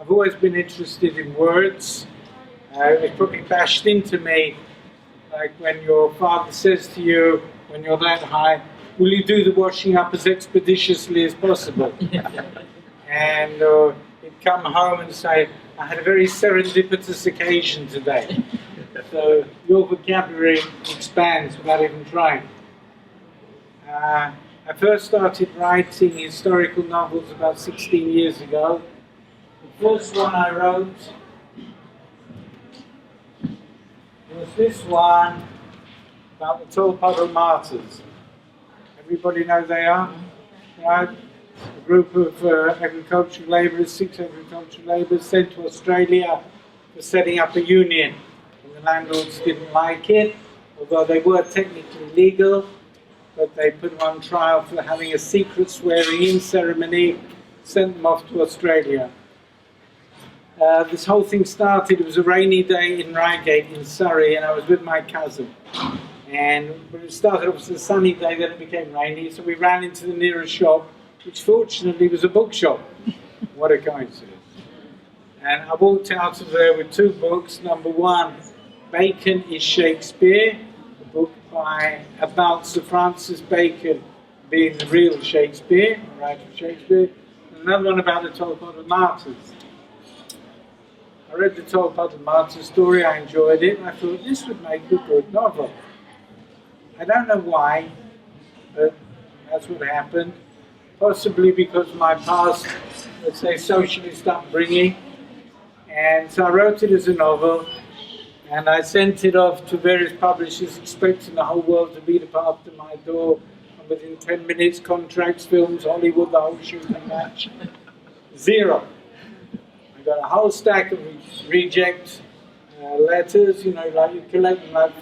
I've always been interested in words. It probably bashed into me, like when your father says to you, when you're that high, will you do the washing up as expeditiously as possible? And he'd come home and say, I had a very serendipitous occasion today. So your vocabulary expands without even trying. I first started writing historical novels about 16 years ago. The first one I wrote was this one about the Tolpuddle Martyrs. Everybody know they are? Right? A group of agricultural labourers, 6 agricultural labourers sent to Australia for setting up a union. And the landlords didn't like it, although they were technically legal, but they put them on trial for having a secret swearing-in ceremony, sent them off to Australia. This whole thing started, it was a rainy day in Reigate in Surrey, and I was with my cousin. And when it started off as a sunny day, then it became rainy, so we ran into the nearest shop, which fortunately was a bookshop. What a coincidence. And I walked out of there with 2 books. Number 1, Bacon is Shakespeare, a book about Sir Francis Bacon being the real Shakespeare, writer of Shakespeare. And another one about the Tolpuddle Martyrs. I read the Tolpuddle Martyrs story, I enjoyed it, and I thought this would make a good novel. I don't know why, but that's what happened. Possibly because of my past, let's say, socialist upbringing. And so I wrote it as a novel, and I sent it off to various publishers, expecting the whole world to beat up after my door. And within 10 minutes, contracts, films, Hollywood, the whole shooting match. 0. I got a whole stack of reject letters, you know, like you collect them, like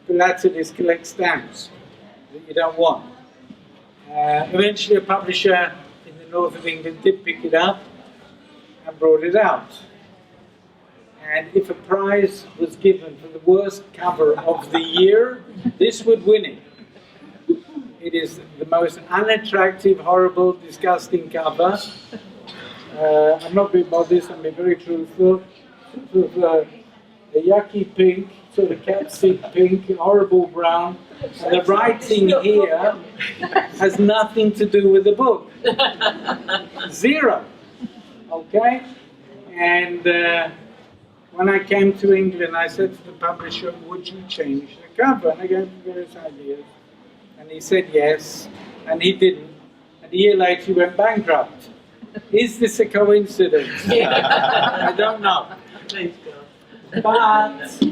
philatelists collect stamps that you don't want. Eventually a publisher in the north of England did pick it up and brought it out. And if a prize was given for the worst cover of the year, this would win it. It is the most unattractive, horrible, disgusting cover. I'm not being modest, I'm being very truthful. Sort of a yucky pink, sort of catseed pink, horrible brown. And the writing here has nothing to do with the book. 0. Okay? And when I came to England, I said to the publisher, would you change the cover? And I gave him various ideas. And he said yes, and he didn't. And a year later, he went bankrupt. Is this a coincidence? I don't know. But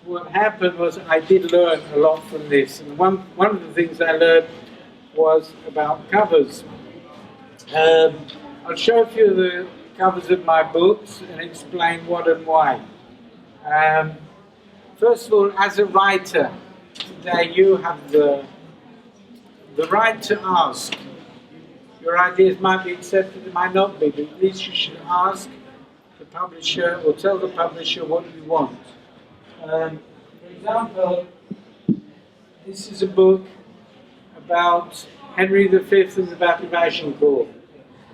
what happened was I did learn a lot from this. And one of the things I learned was about covers. I'll show a few of the covers of my books and explain what and why. First of all, as a writer, today you have the right to ask. Your ideas might be accepted, it might not be, but at least you should ask the publisher or tell the publisher what you want. For example, this is a book about Henry V and the Battle of Agincourt.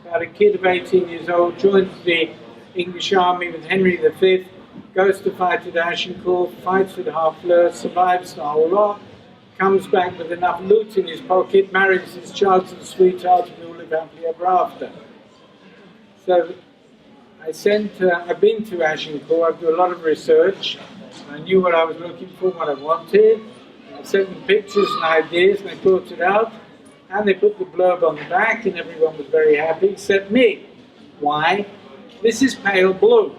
About a kid of 18 years old joins the English army with Henry V, goes to fight at Agincourt, fights at Harfleur, survives the whole lot, comes back with enough loot in his pocket, marries his child's sweetheart, and they all live happily ever after. So I've been to Agincourt, I do a lot of research, I knew what I was looking for, what I wanted. I sent them pictures and ideas, and they brought it out, and they put the blurb on the back, and everyone was very happy, except me. Why? This is pale blue.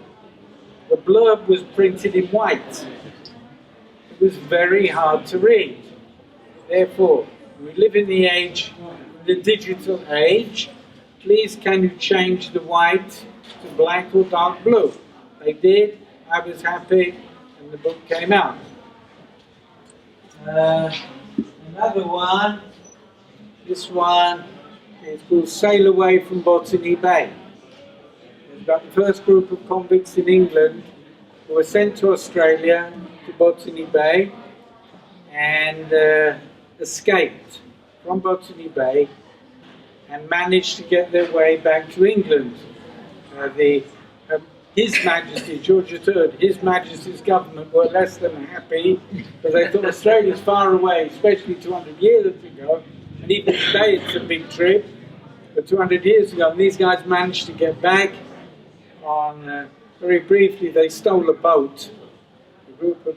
The blurb was printed in white. It was very hard to read. Therefore, we live in the age, the digital age. Please, can you change the white to black or dark blue? They did. I was happy, and the book came out. Another one. This one is called Sail Away from Botany Bay. It's about the first group of convicts in England who were sent to Australia, to Botany Bay, and escaped from Botany Bay and managed to get their way back to England. His Majesty, George III, His Majesty's government were less than happy because they thought Australia's far away, especially 200 years ago, and even today it's a big trip. But 200 years ago, and these guys managed to get back on, very briefly, they stole a boat. A group of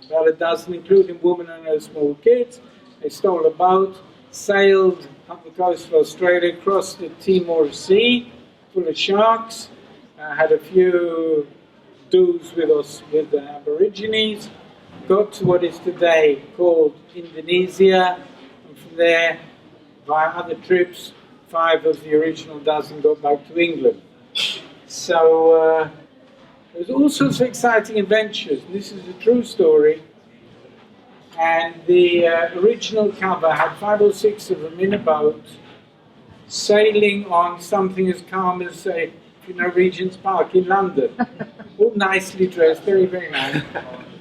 about a dozen, including women and her small kids. They stole a boat, sailed up the coast of Australia, crossed the Timor Sea, full of sharks, had a few do's with the Aborigines, got to what is today called Indonesia, and from there, via other trips, 5 of the original dozen got back to England. So there's all sorts of exciting adventures. This is a true story. And the original cover had 5 or 6 of them in a boat, sailing on something as calm as, say, Regent's Park in London. All nicely dressed, very, very nice.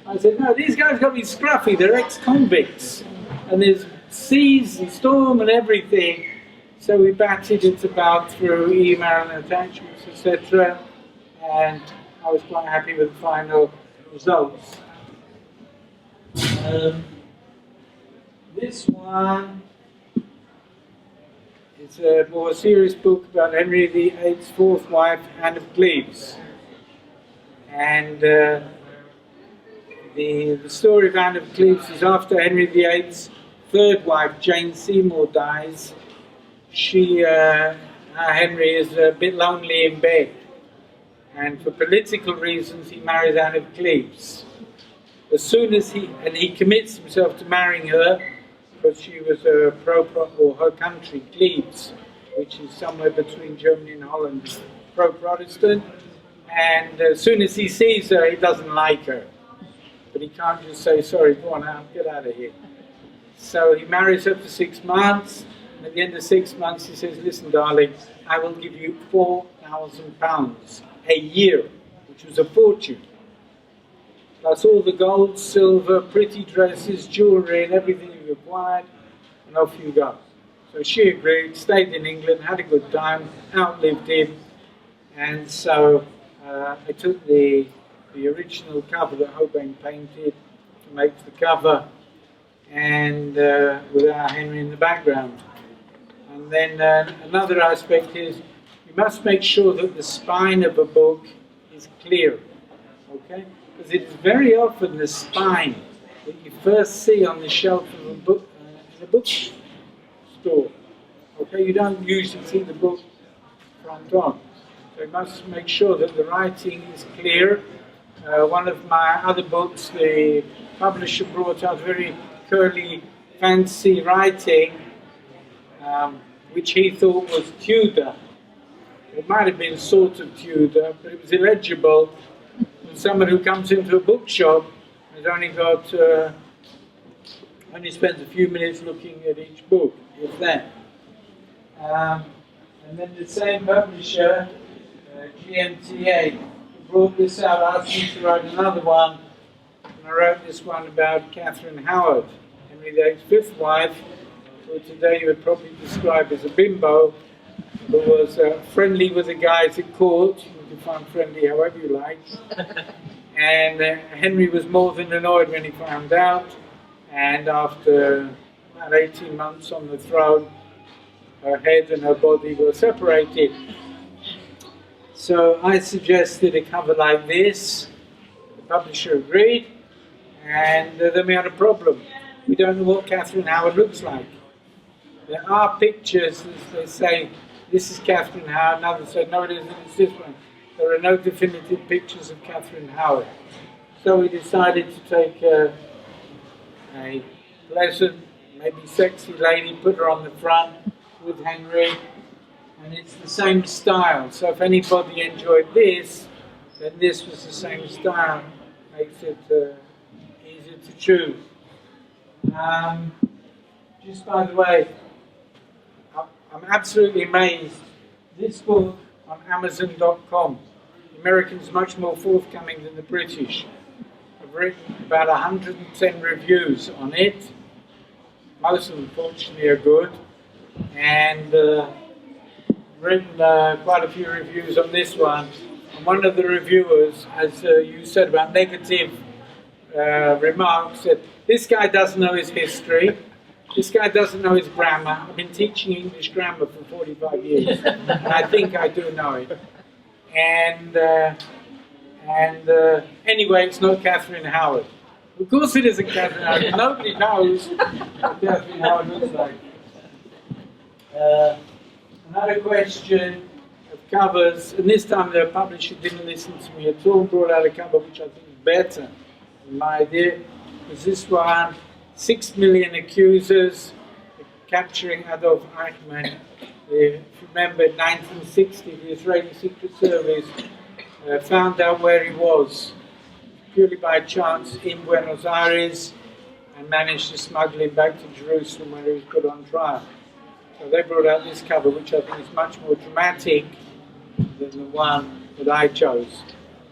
I said, no, these guys got to be scruffy, they're ex-convicts. And there's seas and storm and everything. So we batted it about through email and attachments, etc. And I was quite happy with the final results. This one is a more serious book about Henry VIII's 4th wife, Anne of Cleves. And the story of Anne of Cleves is after Henry VIII's 3rd wife, Jane Seymour, dies. Henry is a bit lonely in bed. And for political reasons, he marries Anne of Cleves. As soon as he commits himself to marrying her, because she was her country, Cleves, which is somewhere between Germany and Holland, pro-Protestant. And as soon as he sees her, he doesn't like her. But he can't just say, sorry, go on out, get out of here. So he marries her for 6 months. And at the end of 6 months, he says, listen, darling, I will give you £4,000 a year, which was a fortune. Plus all the gold, silver, pretty dresses, jewellery, and everything you required, and off you go. So she agreed, stayed in England, had a good time, outlived him, and so I took the original cover that Hobain painted to make the cover, and with our Henry in the background. And then another aspect is you must make sure that the spine of a book is clear, okay? Because it is very often the spine that you first see on the shelf of a book in a bookstore. Okay, you don't usually see the book front on. So you must make sure that the writing is clear. One of my other books, the publisher brought out very curly, fancy writing, which he thought was Tudor. It might have been sort of Tudor, but it was illegible. And someone who comes into a bookshop has only spends a few minutes looking at each book, if that. And then the same publisher, GMTA, brought this out, asked me to write another one, and I wrote this one about Catherine Howard, Henry VIII's 5th wife, who today you would probably describe as a bimbo, who was friendly with the guys at court. You can find friendly however you like. And Henry was more than annoyed when he found out. And after about 18 months on the throne, her head and her body were separated. So I suggested a cover like this. The publisher agreed, and then we had a problem. We don't know what Catherine Howard looks like. There are pictures, as they say, this is Catherine Howard, and others say, no, it isn't, it's this one. There are no definitive pictures of Catherine Howard. So we decided to take a pleasant, maybe sexy lady, put her on the front with Henry, and it's the same style. So if anybody enjoyed this, then this was the same style. Makes it easier to choose. Just by the way, I'm absolutely amazed. This book on Amazon.com, the Americans are much more forthcoming than the British. I've written about 110 reviews on it. Most of them, fortunately, are good. And written quite a few reviews on this one. And one of the reviewers, as you said about negative remarks, said, this guy doesn't know his history. This guy doesn't know his grammar. I've been teaching English grammar for 45 years, and I think I do know it. And anyway, it's not Catherine Howard. Of course it isn't Catherine Howard. Nobody knows what Catherine Howard looks like. Another question of covers, and this time the publisher didn't listen to me at all, brought out a cover which I think is better, in my idea, was this one. 6 million accusers capturing Adolf Eichmann. If you remember, in 1960, the Israeli Secret Service found out where he was, purely by chance, in Buenos Aires, and managed to smuggle him back to Jerusalem where he was put on trial. So they brought out this cover, which I think is much more dramatic than the one that I chose.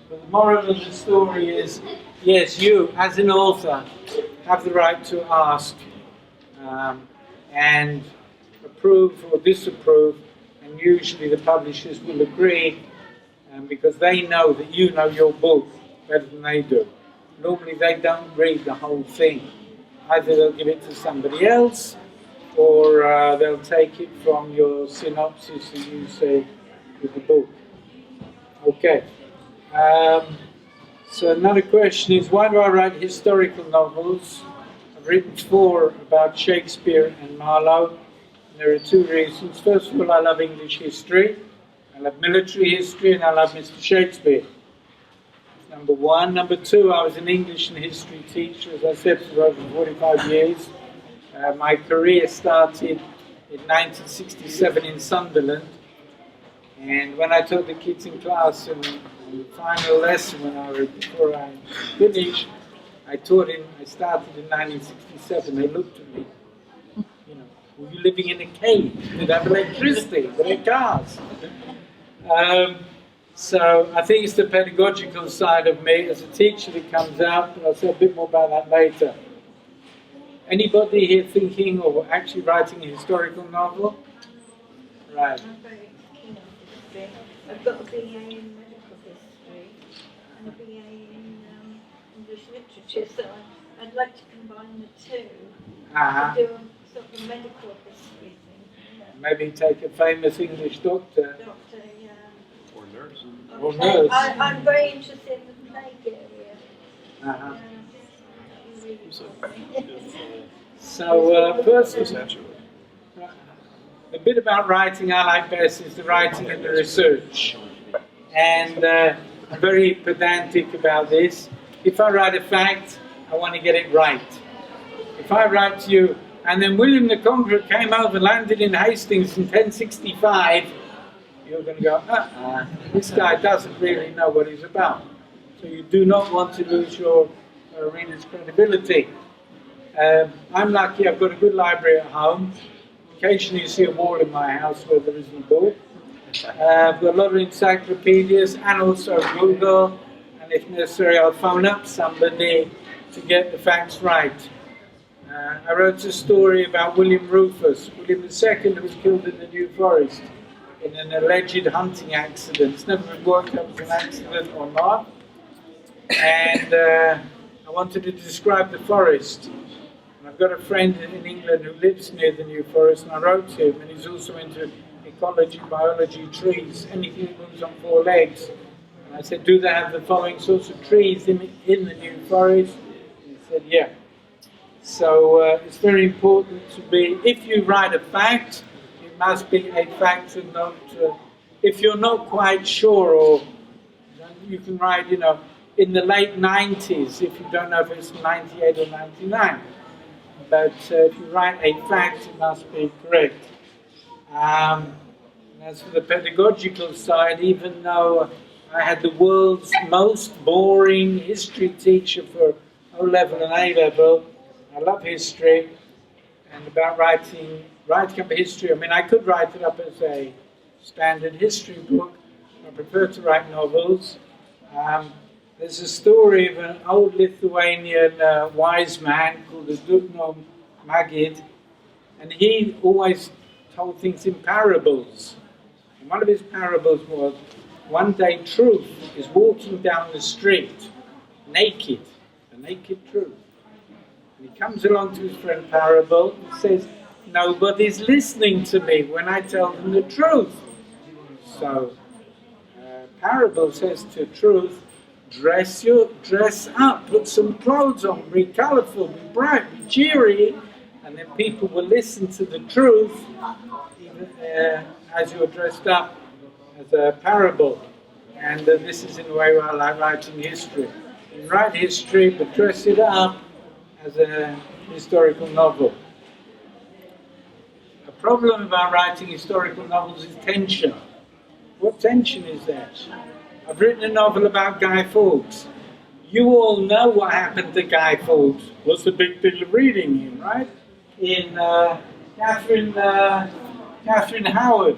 But the moral of the story is, yes, you, as an author, have the right to ask and approve or disapprove, and usually the publishers will agree because they know that you know your book better than they do. Normally they don't read the whole thing. Either they'll give it to somebody else, or they'll take it from your synopsis that you say with the book. Okay. So another question is, why do I write historical novels? I've written 4 about Shakespeare and Marlowe. And there are 2 reasons. First of all, I love English history. I love military history, and I love Mr. Shakespeare. That's number 1. Number 2, I was an English and history teacher, as I said, for over 45 years. My career started in 1967 in Sunderland. And when I taught the kids in class, and the final lesson before I finished, I started in 1967. They looked at me, were you living in a cave? Did they have electricity? Were there cars? So I think it's the pedagogical side of me as a teacher that comes out, but I'll say a bit more about that later. Anybody here thinking or actually writing a historical novel? Right. I'm very keen on history. I've got a BA in medical history and a BA in English literature, so I'd like to combine the 2 Uh-huh. to do a sort of medical history thing. Maybe take a famous English doctor. Doctor, yeah. Or nurse. Or nurse. I'm very interested in the plague area. Uh-huh. That would really So first, a bit about writing I like best is the writing and the research. And I'm very pedantic about this. If I write a fact, I want to get it right. If I write to you, and then William the Conqueror came over, landed in Hastings in 1065, you're going to go, this guy doesn't really know what he's about. So you do not want to lose your reader's credibility. I'm lucky, I've got a good library at home. Occasionally you see a wall in my house where there isn't a book. I've got a lot of encyclopedias and also Google, and if necessary I'll phone up somebody to get the facts right. I wrote a story about William Rufus, William II, who was killed in the New Forest. in an alleged hunting accident. It's never been worked out as an accident or not. And I wanted to describe the forest. And I've got a friend in England who lives near the New Forest, and I wrote to him, and he's also into ecology, biology, trees, anything that moves on four legs. And I said, do they have the following sorts of trees in the New Forest? And he said, yeah. So it's very important to be, if you write a fact, it must be a fact and not, if you're not quite sure, or you can write, you know, in the late 90s, if you don't know if it's 98 or 99. But if you write a fact, it must be correct. And as for the pedagogical side, even though I had the world's most boring history teacher for O-level and A-level, I love history, and about writing up history. I mean, I could write it up as a standard history book. I prefer to write novels. There's a story of an old Lithuanian wise man called the Dugno Magid, and he always told things in parables. And one of his parables was, one day Truth is walking down the street, naked, the naked Truth. And he comes along to his friend Parable and says, nobody's listening to me when I tell them the truth. So Parable says to Truth, dress up, put some clothes on, be colourful, be bright, be cheery, and then people will listen to the truth even as you're dressed up as a parable. And this is in a way where I like writing history. You write history, but dress it up as a historical novel. A problem about writing historical novels is tension. What tension is there? I've written a novel about Guy Fawkes. You all know what happened to Guy Fawkes. What's the big deal of reading him, right? In Catherine Howard,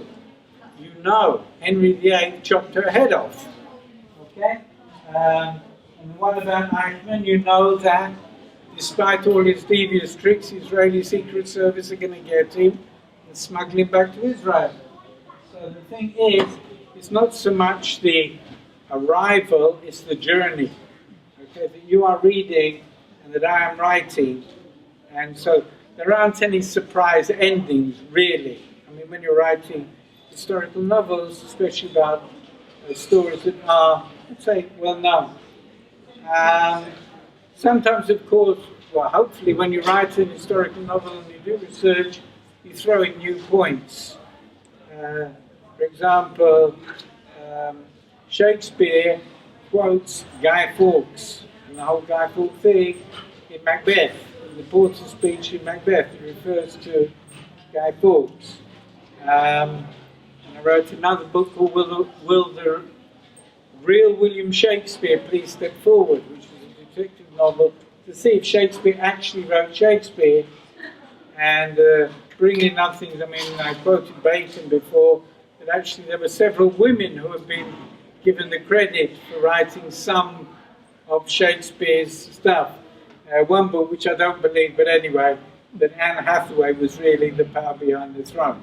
you know Henry VIII chopped her head off. Okay? And what about Eichmann? You know that despite all his devious tricks, the Israeli Secret Service are going to get him and smuggle him back to Israel. So the thing is, it's not so much the arrival, it's the journey. Okay, that you are reading and that I am writing. And so there aren't any surprise endings, really. I mean, when you're writing historical novels, especially about stories that are, let's say, well known. Sometimes, of course, well, hopefully when you write an historical novel and you do research, you throw in new points. For example, Shakespeare quotes Guy Fawkes, and the whole Guy Fawkes thing in Macbeth. In the Porter's speech in Macbeth, he refers to Guy Fawkes. And I wrote another book called Will the Real William Shakespeare Please Step Forward, which is a detective novel, to see if Shakespeare actually wrote Shakespeare, and bringing in other things. I mean, I quoted Bacon before, but actually there were several women who have been given the credit for writing some of Shakespeare's stuff. One book, which I don't believe, but anyway, that Anne Hathaway was really the power behind the throne.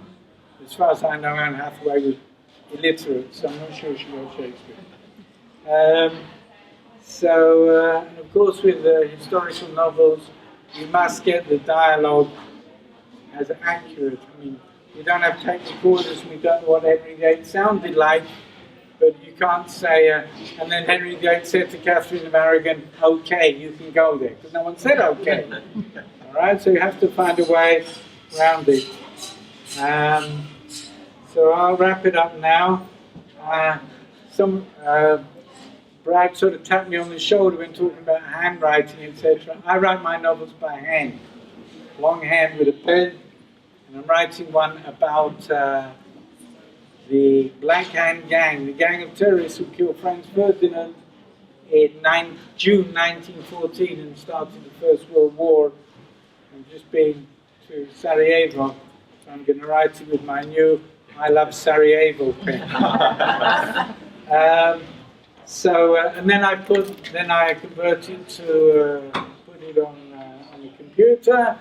As far as I know, Anne Hathaway was illiterate, so I'm not sure she wrote Shakespeare. And of course, with historical novels, you must get the dialogue as accurate. I mean, you don't have tape recorders, and we don't know what Henry VIII sounded like, but you can't say, and then Henry VIII said to Catherine of Aragon, okay, you can go there, because no one said okay. All right, so you have to find a way around it. So I'll wrap it up now. Brad sort of tapped me on the shoulder when talking about handwriting, etc. I write my novels by hand, longhand with a pen, and I'm writing one about the Black Hand Gang, the gang of terrorists who killed Franz Ferdinand in June 1914 and started the First World War. I've just been to Sarajevo, so I'm going to write it with my new I Love Sarajevo pen. And then I convert it to put it on the computer,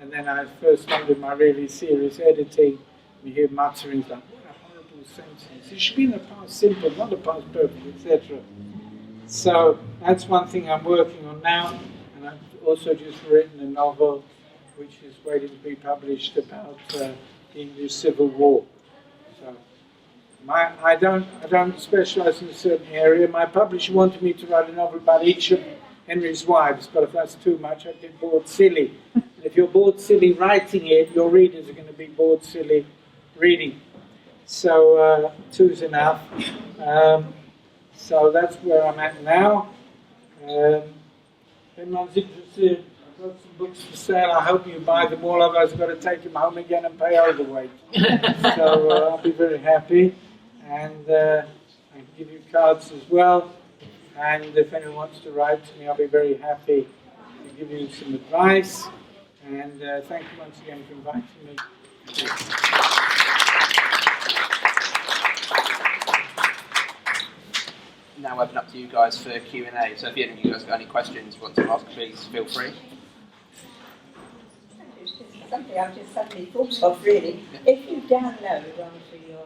and then I first started my really serious editing. You hear mutterings like, what a horrible sentences. It should be in the past simple, not the past perfect, etc. So that's one thing I'm working on now, and I've also just written a novel which is waiting to be published about the English Civil War. So I don't specialise in a certain area. My publisher wanted me to write a novel about each of Henry's wives, but if that's too much, I'd get bored silly. And if you're bored silly writing it, your readers are going to be bored silly reading. So two's enough. So that's where I'm at now. If anyone's interested, I've got some books for sale. I hope you buy them all. Otherwise, I've got to take them home again and pay overweight. So I'll be very happy. And I can give you cards as well. And if anyone wants to write to me, I'll be very happy to give you some advice. And thank you once again for inviting me. Now open up to you guys for Q&A. So if any of you guys got any questions you want to ask, please feel free. Something I've just suddenly thought of, really. If you download onto your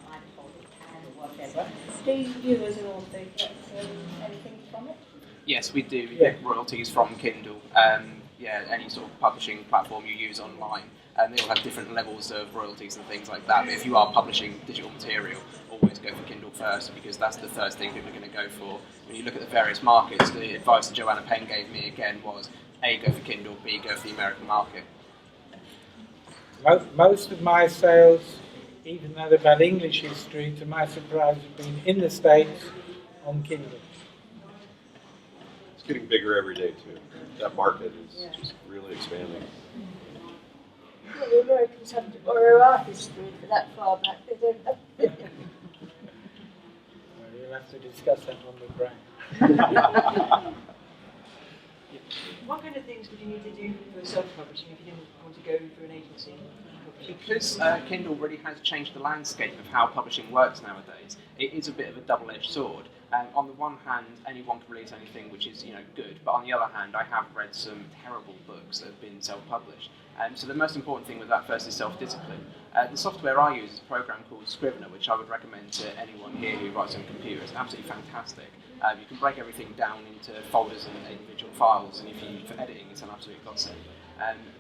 iPod or whatever, do you as an author get anything from it? Yes, we do. We get royalties from Kindle. Any sort of publishing platform you use online. They all have different levels of royalties and things like that. But if you are publishing digital material, always go for Kindle first, because that's the first thing people are going to go for. When you look at the various markets, the advice that Joanna Penn gave me again was A, go for Kindle, B, go for the American market. Most of my sales, even though they're about English history, to my surprise, have been in the States on Kindle. It's getting bigger every day too. That market is just really expanding. Well, the Americans have to borrow our history for that far back. They don't have We'll have to discuss that on the brand. What kind of things would you need to do for self-publishing if you didn't want to go for an agency? Because Kindle really has changed the landscape of how publishing works nowadays, it is a bit of a double-edged sword. On the one hand, anyone can release anything which is good, but on the other hand, I have read some terrible books that have been self-published. So the most important thing with that first is self-discipline. The software I use is a program called Scrivener, which I would recommend to anyone here who writes on a computer. It's absolutely fantastic. You can break everything down into folders and individual files, and if you for editing, it's an absolute godsend.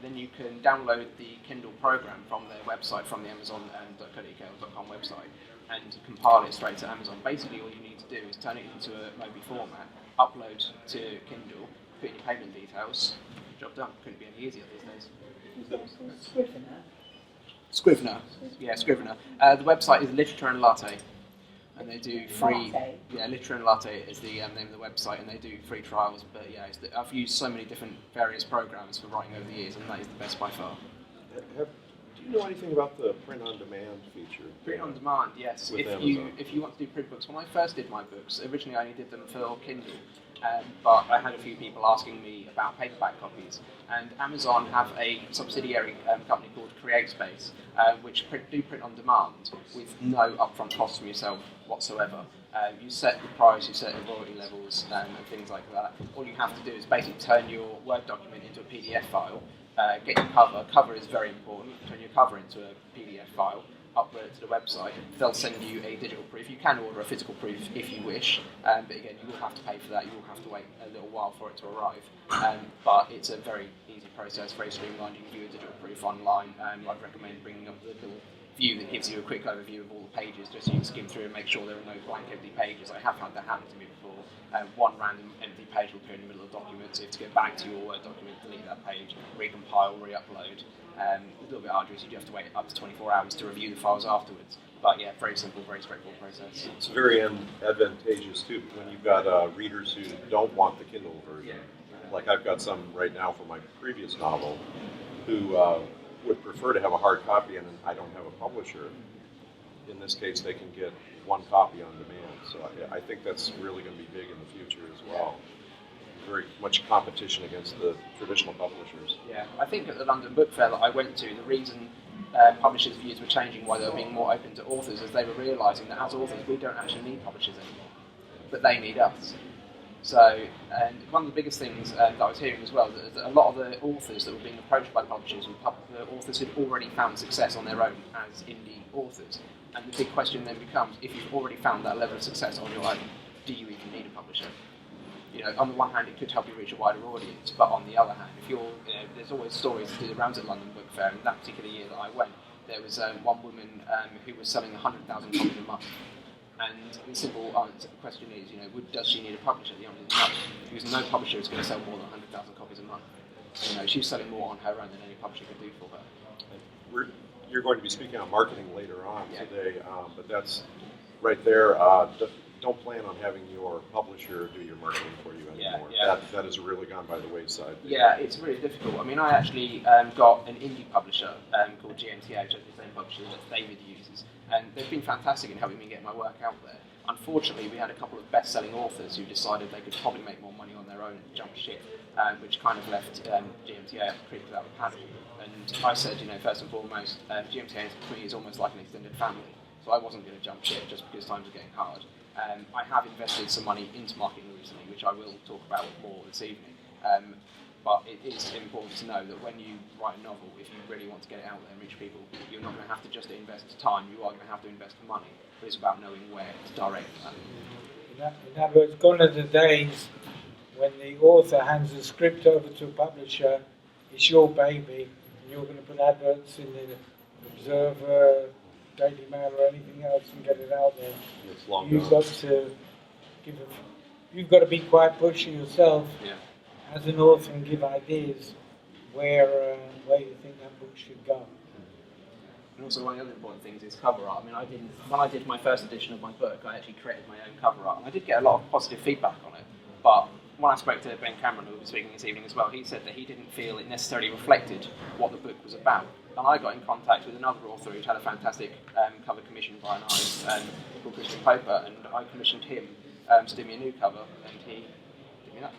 Then you can download the Kindle program from their website, from the Amazon.co.uk.com website, and compile it straight to Amazon. Basically, all you need to do is turn it into a Mobi format, upload to Kindle, put in your payment details, job done. Couldn't be any easier these days. Scrivener. Yeah, Scrivener. The website is Literature and Latte, and they do free. Latte. Yeah, Literature and Latte is the name of the website, and they do free trials. But yeah, I've used so many different various programs for writing over the years, and that is the best by far. Do you know anything about the print-on-demand feature? Print on demand, yes. With If you want to do print books, when I first did my books, originally I only did them for Kindle, but I had a few people asking me about paperback copies. And Amazon have a subsidiary company called CreateSpace, which do print on demand with no upfront costs from yourself whatsoever. You set the price, you set the royalty levels, and things like that. All you have to do is basically turn your Word document into a PDF file. Get your cover. Cover is very important. Turn your cover into a PDF file, upload it to the website. They'll send you a digital proof. You can order a physical proof if you wish, but again, you will have to pay for that. You will have to wait a little while for it to arrive. But it's a very easy process, very streamlined. You can view a digital proof online. I'd recommend bringing up the little view that gives you a quick overview of all the pages, just so you can skim through and make sure there are no blank empty pages. I have had that happen to me before. One random empty page will appear in the middle of the document, so you have to get back to your Word document, delete that page, recompile, re-upload. A little bit arduous, you do have to wait up to 24 hours to review the files afterwards. But yeah, very simple, very straightforward process. It's very advantageous too when you've got readers who don't want the Kindle version. Yeah. Like I've got some right now for my previous novel who would prefer to have a hard copy, and I don't have a publisher. In this case, they can get one copy on demand. So I think that's really going to be big in the future as well. Very much competition against the traditional publishers. Yeah, I think at the London Book Fair that I went to, the reason publishers' views were changing, why they were being more open to authors, is they were realising that as authors we don't actually need publishers anymore, but they need us. So, and one of the biggest things that I was hearing as well, that a lot of the authors that were being approached by publishers were the authors who'd already found success on their own as indie authors. And the big question then becomes, if you've already found that level of success on your own, do you even need a publisher? You know, on the one hand, it could help you reach a wider audience, but on the other hand, if you're, you know, there's always stories to do the rounds at London Book Fair. And that particular year that I went, there was one woman who was selling 100,000 copies a month. And the simple answer, the question is, you know, does she need a publisher? The answer is no, because no publisher is going to sell more than 100,000 copies a month. You know, she's selling more on her own than any publisher could do for her. You're going to be speaking on marketing later on Yeah. today, but that's right there. Don't plan on having your publisher do your marketing for you anymore. Yeah. That has really gone by the wayside. Yeah, it's really difficult. I mean, I actually got an indie publisher called GMTA, which is the same publisher that David uses, and they've been fantastic in helping me get my work out there. Unfortunately, we had a couple of best-selling authors who decided they could probably make more money on their own and jump ship, which kind of left GMTA up the creek without a paddle. And I said, you know, first and foremost, GMTA for me is almost like an extended family, so I wasn't going to jump ship just because times are getting hard. I have invested some money into marketing recently, which I will talk about more this evening. But it is important to know that when you write a novel, if you really want to get it out there and reach people, you're not going to have to just invest time, you are going to have to invest money. But it's about knowing where to direct that. In other words, gone are the days when the author hands the script over to a publisher, it's your baby, and you're going to put adverts in the Observer, Daily Mail or anything else and get it out there. It's long You've gone. got to you've got to be quite pushy yourself as an author and give ideas where you think that book should go. And also one of the other important things is cover art. I mean, when I did my first edition of my book, I actually created my own cover art. And I did get a lot of positive feedback on it, but when I spoke to Ben Cameron, who will be speaking this evening as well, he said that he didn't feel it necessarily reflected what the book was about. And I got in contact with another author who'd had a fantastic cover commissioned by an artist called Christian Poper, and I commissioned him to do me a new cover, and he did me that.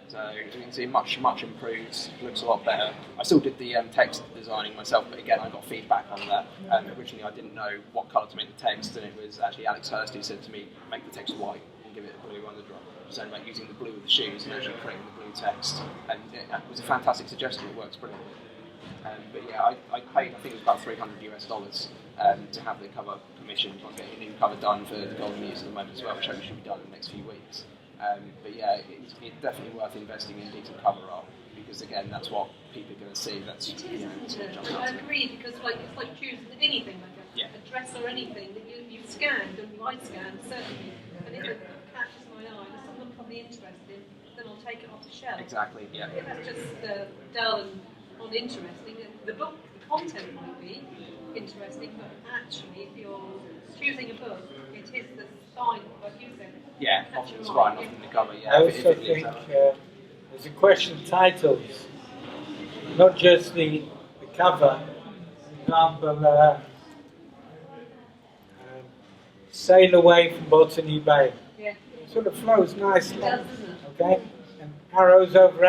So you can see much improved, looks a lot better. I still did the text designing myself, but again I got feedback on that. Originally I didn't know what colour to make the text, and it was actually Alex Hurst who said to me, make the text white and give it a blue underdrop. So about using the blue of the shoes and actually creating the blue text. And it was a fantastic suggestion, it works brilliantly. But yeah, I paid, I think it was about $300 to have the cover commissioned. I'm getting a new cover done for the Golden Years at the moment as well, which hopefully should be done in the next few weeks. But yeah, it's definitely worth investing in decent cover art, because again, that's what people are going to see. That's, it is, you know, isn't it? jump out I to. agree, because it's like choosing anything, like a dress or anything that you've scanned, and I scanned certainly, and if it catches my eye, there's something I'm probably interested in, then I'll take it off the shelf. Exactly, yeah. If that's just dull and uninteresting, the book, the content might be interesting, but actually, if you're choosing a book, it is the spine, like you said. Yeah, often the spine, often the cover, yeah. I also think there's a question of titles, not just the cover. For example, Sail Away from Botany Bay. Yeah. It sort of flows nicely. It does, doesn't it? Okay? And Arrows over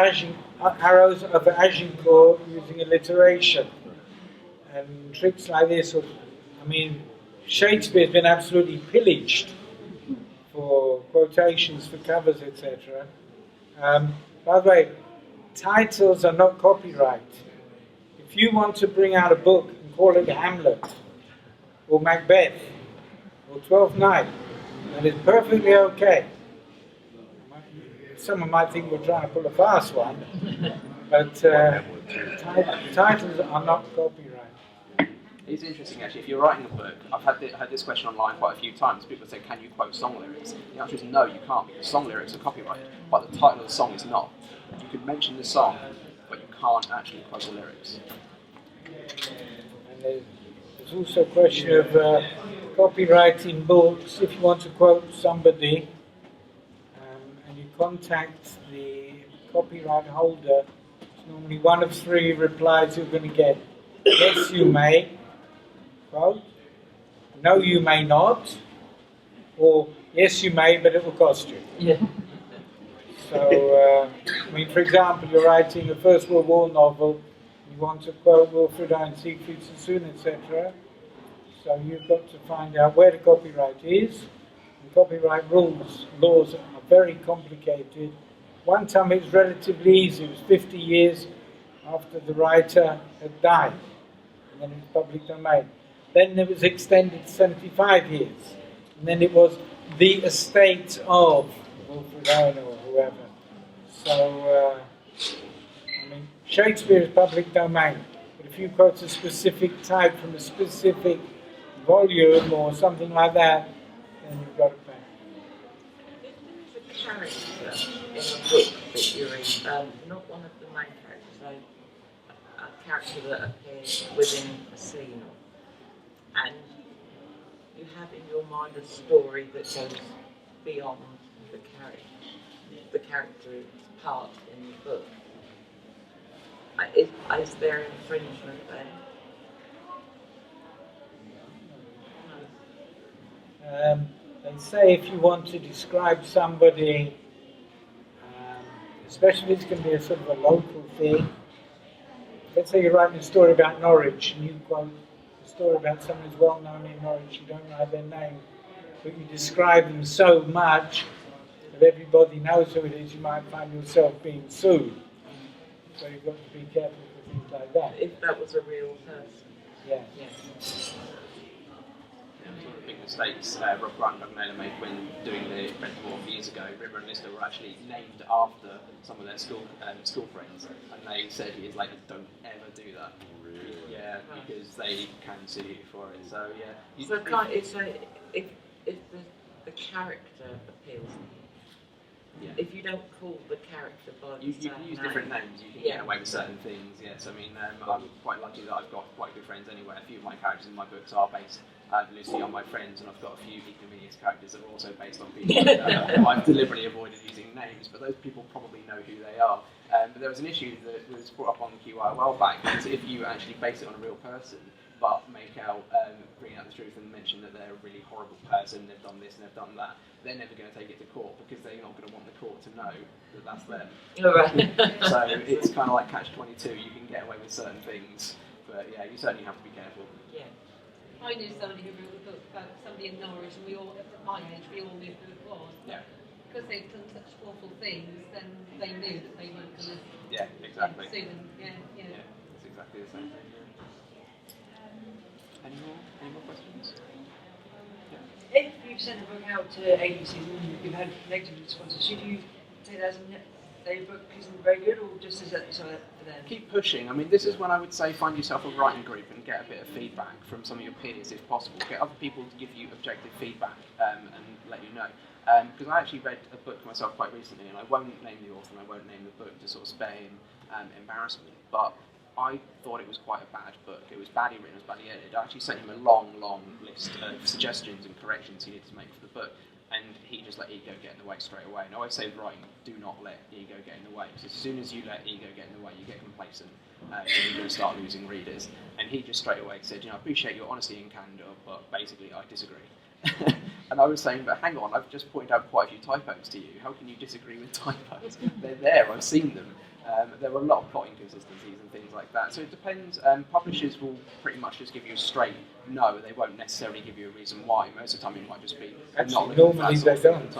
Agincourt using alliteration. And tricks like this. I mean, Shakespeare's been absolutely pillaged for quotations for covers, etc. By the way, titles are not copyright. If you want to bring out a book and call it Hamlet, or Macbeth, or Twelfth Night, that is perfectly okay. Someone might think we're trying to pull a fast one, but titles are not copyright. It's interesting actually, if you're writing a book, I've had this question online quite a few times. People say, can you quote song lyrics? The answer is no, you can't, because song lyrics are copyrighted, but the title of the song is not. You can mention the song, but you can't actually quote the lyrics. And there's also a question of copyrighting books. If you want to quote somebody and you contact the copyright holder, it's normally one of three replies you're going to get. Yes, you may, quote. No, you may not. Or, yes, you may, but it will cost you. Yeah. So, I mean, for example, you're writing a First World War novel, you want to quote Wilfred and Siegfried Sassoon, etc. So you've got to find out where the copyright is, And copyright laws are very complicated. One time it was relatively easy. It was 50 years after the writer had died, and then it was public domain. Then it was extended to 75 years, and then it was the estate of Wilfred Owen or whoever. So, I mean, Shakespeare is public domain, but if you quote a specific type from a specific volume or something like that, then you've got to pay. If there is a character in a book that you're in, not one of the main characters, so a character that appears within a scene, and you have in your mind a story that goes beyond the character's part in the book. Is there infringement there? They say if you want to describe somebody, especially if it's going to be a sort of a local thing. Let's say you're writing a story about Norwich and you quote a story about someone who's well known in Norwich. You don't write their name, but you describe them so much that everybody knows who it is. You might find yourself being sued. So you've got to be careful with things like that. If that was a real person. Yeah. One of the big mistakes Rob Grant and Doug Naylor made when doing the Red Dwarf years ago. River and Lister were actually named after some of their school friends, and they said years later, don't ever do that. Really? Yeah, because they can sue you for it. So yeah. So if the character appeals, if you don't call the character by the you can use different names, you can get away with certain things, yes. I mean, I'm quite lucky that I've got quite good friends anyway. A few of my characters in my books are based loosely on my friends, and I've got a few ignominious characters that are also based on people I've deliberately avoided using names, but those people probably know who they are. But there was an issue that was brought up on QI a while back, is if you actually base it on a real person, but bring out the truth and mention that they're a really horrible person, they've done this and they've done that, they're never going to take it to court because they're not going to want the court to know that that's them. So it's kind of like catch-22. You can get away with certain things, but yeah, you certainly have to be careful. Yeah. I knew somebody who wrote a book about somebody in Norwich, and we all, at my age, we all knew who it was. Yeah. Because they'd done such awful things, then they knew that they weren't going to exactly. sue them. Yeah. It's exactly the same thing. Any more questions? If you've sent a book out to agencies and you've had negative responses, should you take that as a book isn't very good, or just as a for them? Keep pushing. I mean, this is when I would say find yourself a writing group and get a bit of feedback from some of your peers if possible. Get other people to give you objective feedback and let you know. Because I actually read a book myself quite recently, and I won't name the author and I won't name the book to sort of spare him embarrassment, but I thought it was quite a bad book. It was badly written, it was badly edited. I actually sent him a long list of suggestions and corrections he needed to make for the book, and he just let ego get in the way straight away. And I always say with writing, do not let ego get in the way, because as soon as you let ego get in the way, you get complacent, and you're going to start losing readers. And he just straight away said, I appreciate your honesty and candour, but basically I disagree. And I was saying, but hang on, I've just pointed out quite a few typos to you. How can you disagree with typos? They're there, I've seen them. There were a lot of plot inconsistencies and things like that. So it depends. Publishers will pretty much just give you a straight no. They won't necessarily give you a reason why. Most of the time it might just be actually, normally they don't.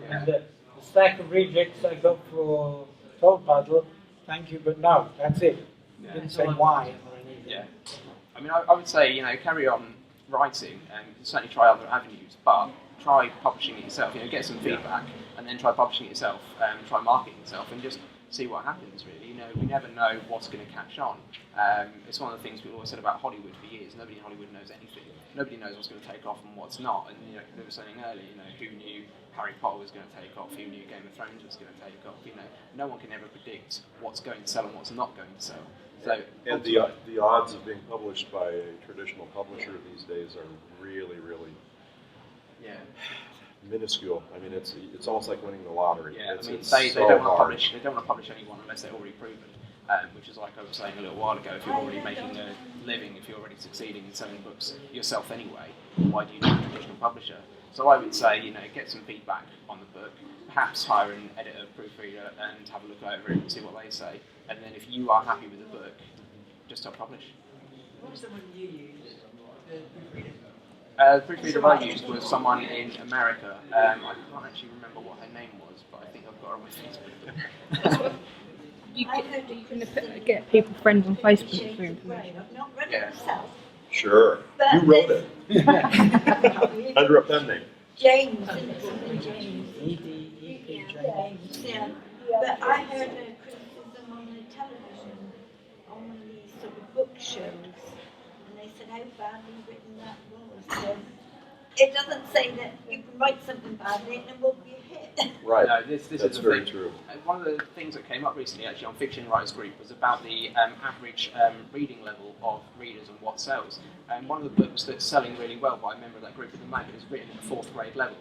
Yeah. The stack of rejects I got for Toll Puddle, thank you, but no, that's it. Yeah. Didn't say why or anything. Yeah. I mean, I would say, carry on writing and certainly try other avenues, but try publishing it yourself. Get some feedback and then try publishing it yourself. Try marketing yourself and just see what happens, really. We never know what's going to catch on. It's one of the things we've always said about Hollywood for years. Nobody in Hollywood knows anything. Nobody knows what's going to take off and what's not. And they were saying earlier, who knew Harry Potter was going to take off? Who knew Game of Thrones was going to take off? No one can ever predict what's going to sell and what's not going to sell. So, and the odds of being published by a traditional publisher these days are really minuscule. I mean, it's almost like winning the lottery. Yeah, it's, I mean, it's they so don't want to hard. publish. They don't want to publish anyone unless they're already proven. Which is like I was saying a little while ago. If you're already making a living, if you're already succeeding in selling books yourself anyway, why do you need a traditional publisher? So I would say, get some feedback on the book. Perhaps hire an editor, proofreader, and have a look over it and see what they say. And then if you are happy with the book, just publish. What was the one you used? The proofreader? The proofreader I used was someone in America. I can't actually remember what her name was, but I think I've got her on my Facebook. You can get people friends on Facebook for information. I've not read Yeah. it myself. Sure. But You wrote it under a pen name. James, isn't it? Something James. James, yeah. But I heard a criticism on the television on one of these sort of book shows, and they said how badly written that was. So it doesn't say that you can write something badly and it won't be a hit. Right. No, this That's is the very thing. true. One of the things that came up recently, actually, on Fiction Writers Group was about the average reading level of readers and what sells. And one of the books that's selling really well by a member of that group at the moment is written at 4th grade level.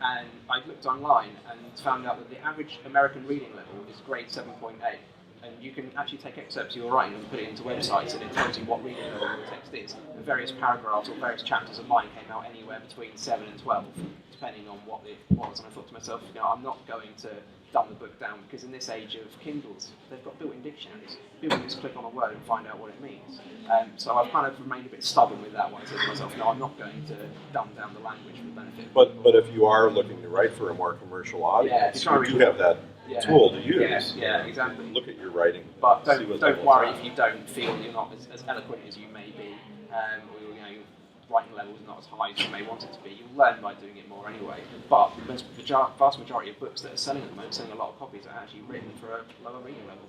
And I looked online and found out that the average American reading level is grade 7.8. And you can actually take excerpts you're writing and put it into websites, and it tells you what reading level your text is. And various paragraphs or various chapters of mine came out anywhere between 7 and 12, depending on what it was. And I thought to myself, I'm not going to dumb the book down, because in this age of Kindles, they've got built-in dictionaries. People can just click on a word and find out what it means. So I've kind of remained a bit stubborn with that one. I said to myself, no, I'm not going to dumb down the language for the benefit of people. But if you are looking to write for a more commercial audience, Yeah, you do have that tool to use. Yeah, exactly. Look at your writing. But see what don't levels worry are. if you don't feel you're not as eloquent as you may be, or your writing level is not as high as you may want it to be. You'll learn by doing it more anyway. But the vast majority of books that are selling at the moment, selling a lot of copies, are actually written for a lower reading level.